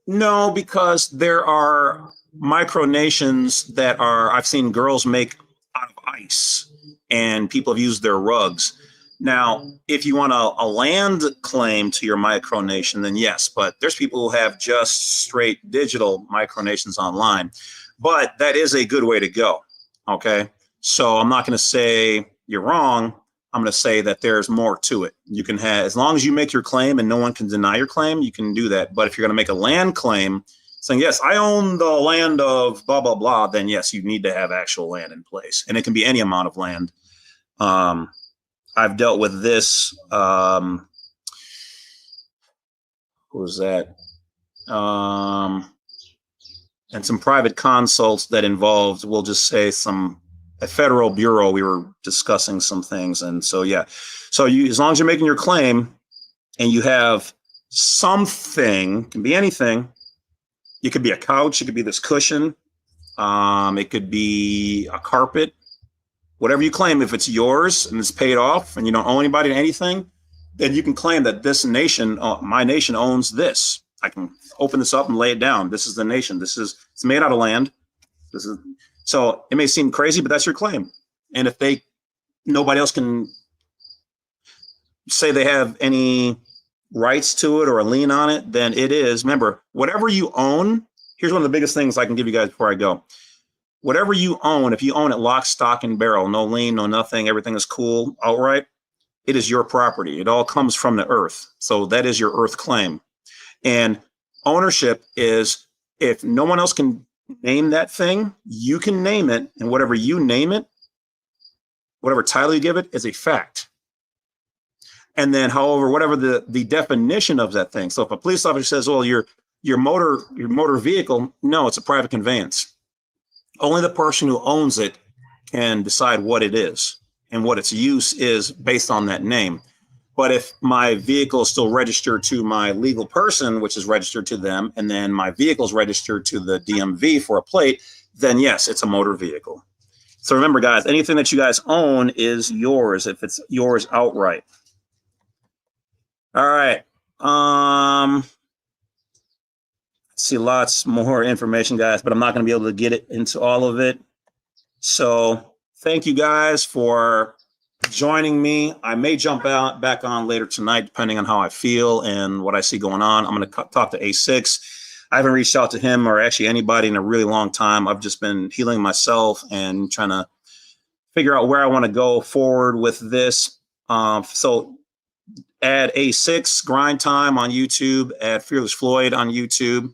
[SPEAKER 1] No, because there are micronations that I've seen girls make out of ice, and people have used their rugs. Now, if you want a land claim to your micronation, then yes, but there's people who have just straight digital micronations online. But that is a good way to go, okay? So I'm not going to say you're wrong. I'm going to say that there's more to it. You can have, as long as you make your claim and no one can deny your claim, you can do that. But if you're going to make a land claim saying, yes, I own the land of blah, blah, blah, then yes, you need to have actual land in place. And it can be any amount of land. I've dealt with this. What was that? And some private consults that involved, we'll just say a federal bureau. We were discussing some things. And so, yeah. So as long as you're making your claim and you have something, can be anything. It could be a couch. It could be this cushion. It could be a carpet. Whatever you claim, if it's yours and it's paid off and you don't owe anybody anything, then you can claim that this nation, my nation owns this. I can open this up and lay it down. This is the nation. It's made out of land. So it may seem crazy, but that's your claim. And if nobody else can say they have any rights to it or a lien on it, then it is. Remember, whatever you own, here's one of the biggest things I can give you guys before I go. Whatever you own, if you own it lock, stock, and barrel, no lien, no nothing, everything is cool, outright, it is your property. It all comes from the earth. So that is your earth claim. And ownership is, if no one else can name that thing, you can name it, and whatever you name it, whatever title you give it, is a fact. And then, however, whatever the definition of that thing. So if a police officer says, well, your motor vehicle, no, it's a private conveyance. Only the person who owns it can decide what it is and what its use is based on that name. But if my vehicle is still registered to my legal person, which is registered to them, and then my vehicle is registered to the DMV for a plate, then yes, it's a motor vehicle. So remember, guys, anything that you guys own is yours if it's yours outright. All right. See lots more information, guys, but I'm not going to be able to get it into all of it. So thank you guys for joining me. I may jump back on later tonight, depending on how I feel and what I see going on. I'm going to talk to A6. I haven't reached out to him or actually anybody in a really long time. I've just been healing myself and trying to figure out where I want to go forward with this. So add A6 Grind Time on YouTube, add Fearless Floyd on YouTube.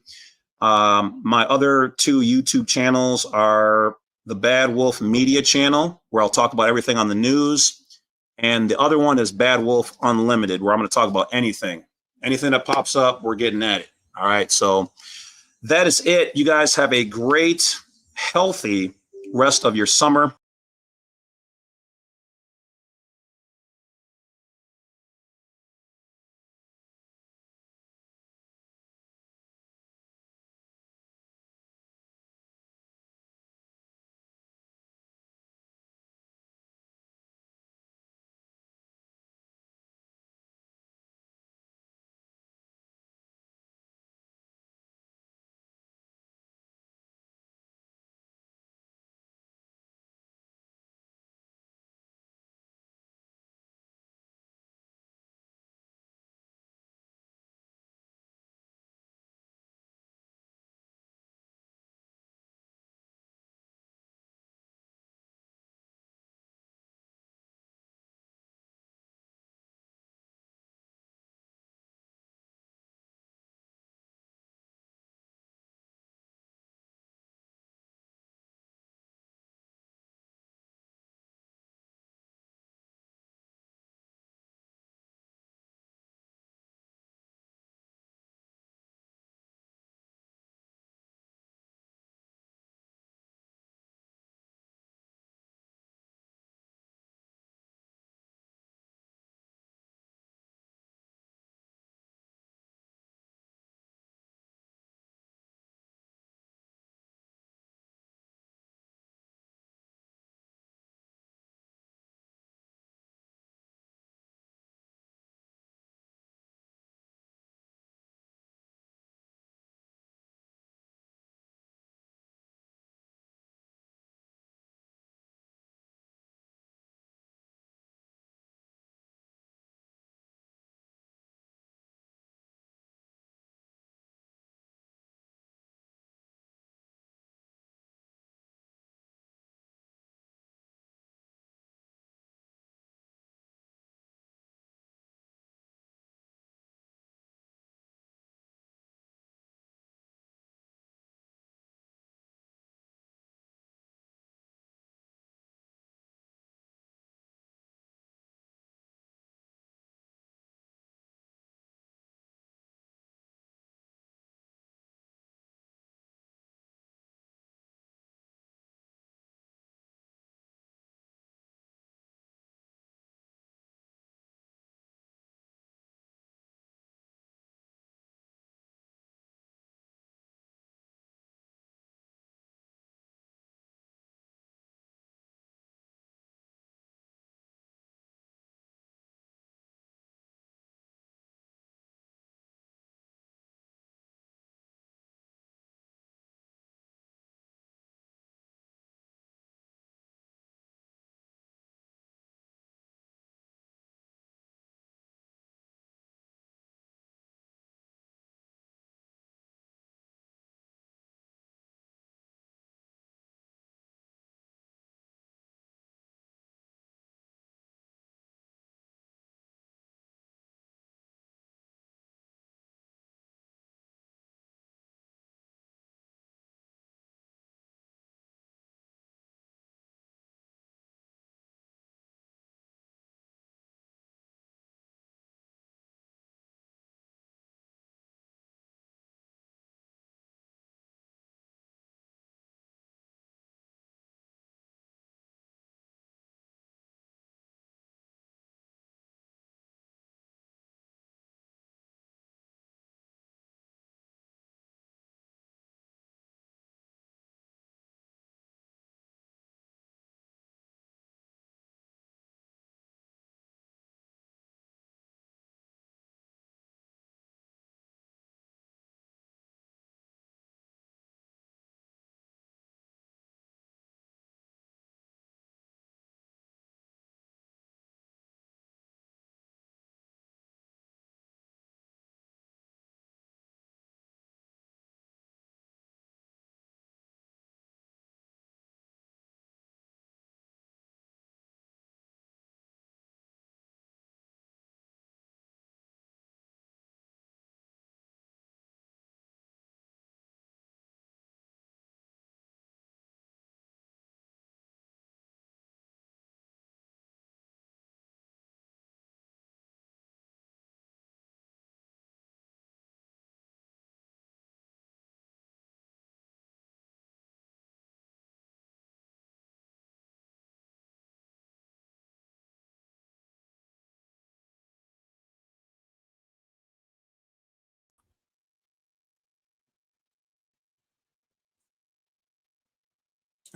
[SPEAKER 1] My other two YouTube channels are the Bad Wolf Media channel, where I'll talk about everything on the news. And the other one is Bad Wolf Unlimited, where I'm going to talk about anything that pops up, we're getting at it. All right. So that is it. You guys have a great, healthy rest of your summer.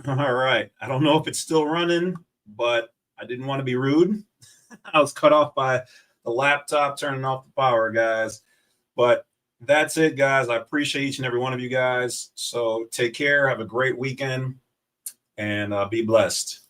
[SPEAKER 2] All right. I don't know if it's still running, but I didn't want to be rude. I was cut off by the laptop turning off the power, guys. But that's it, guys. I appreciate each and every one of you guys. So take care. Have a great weekend and be blessed.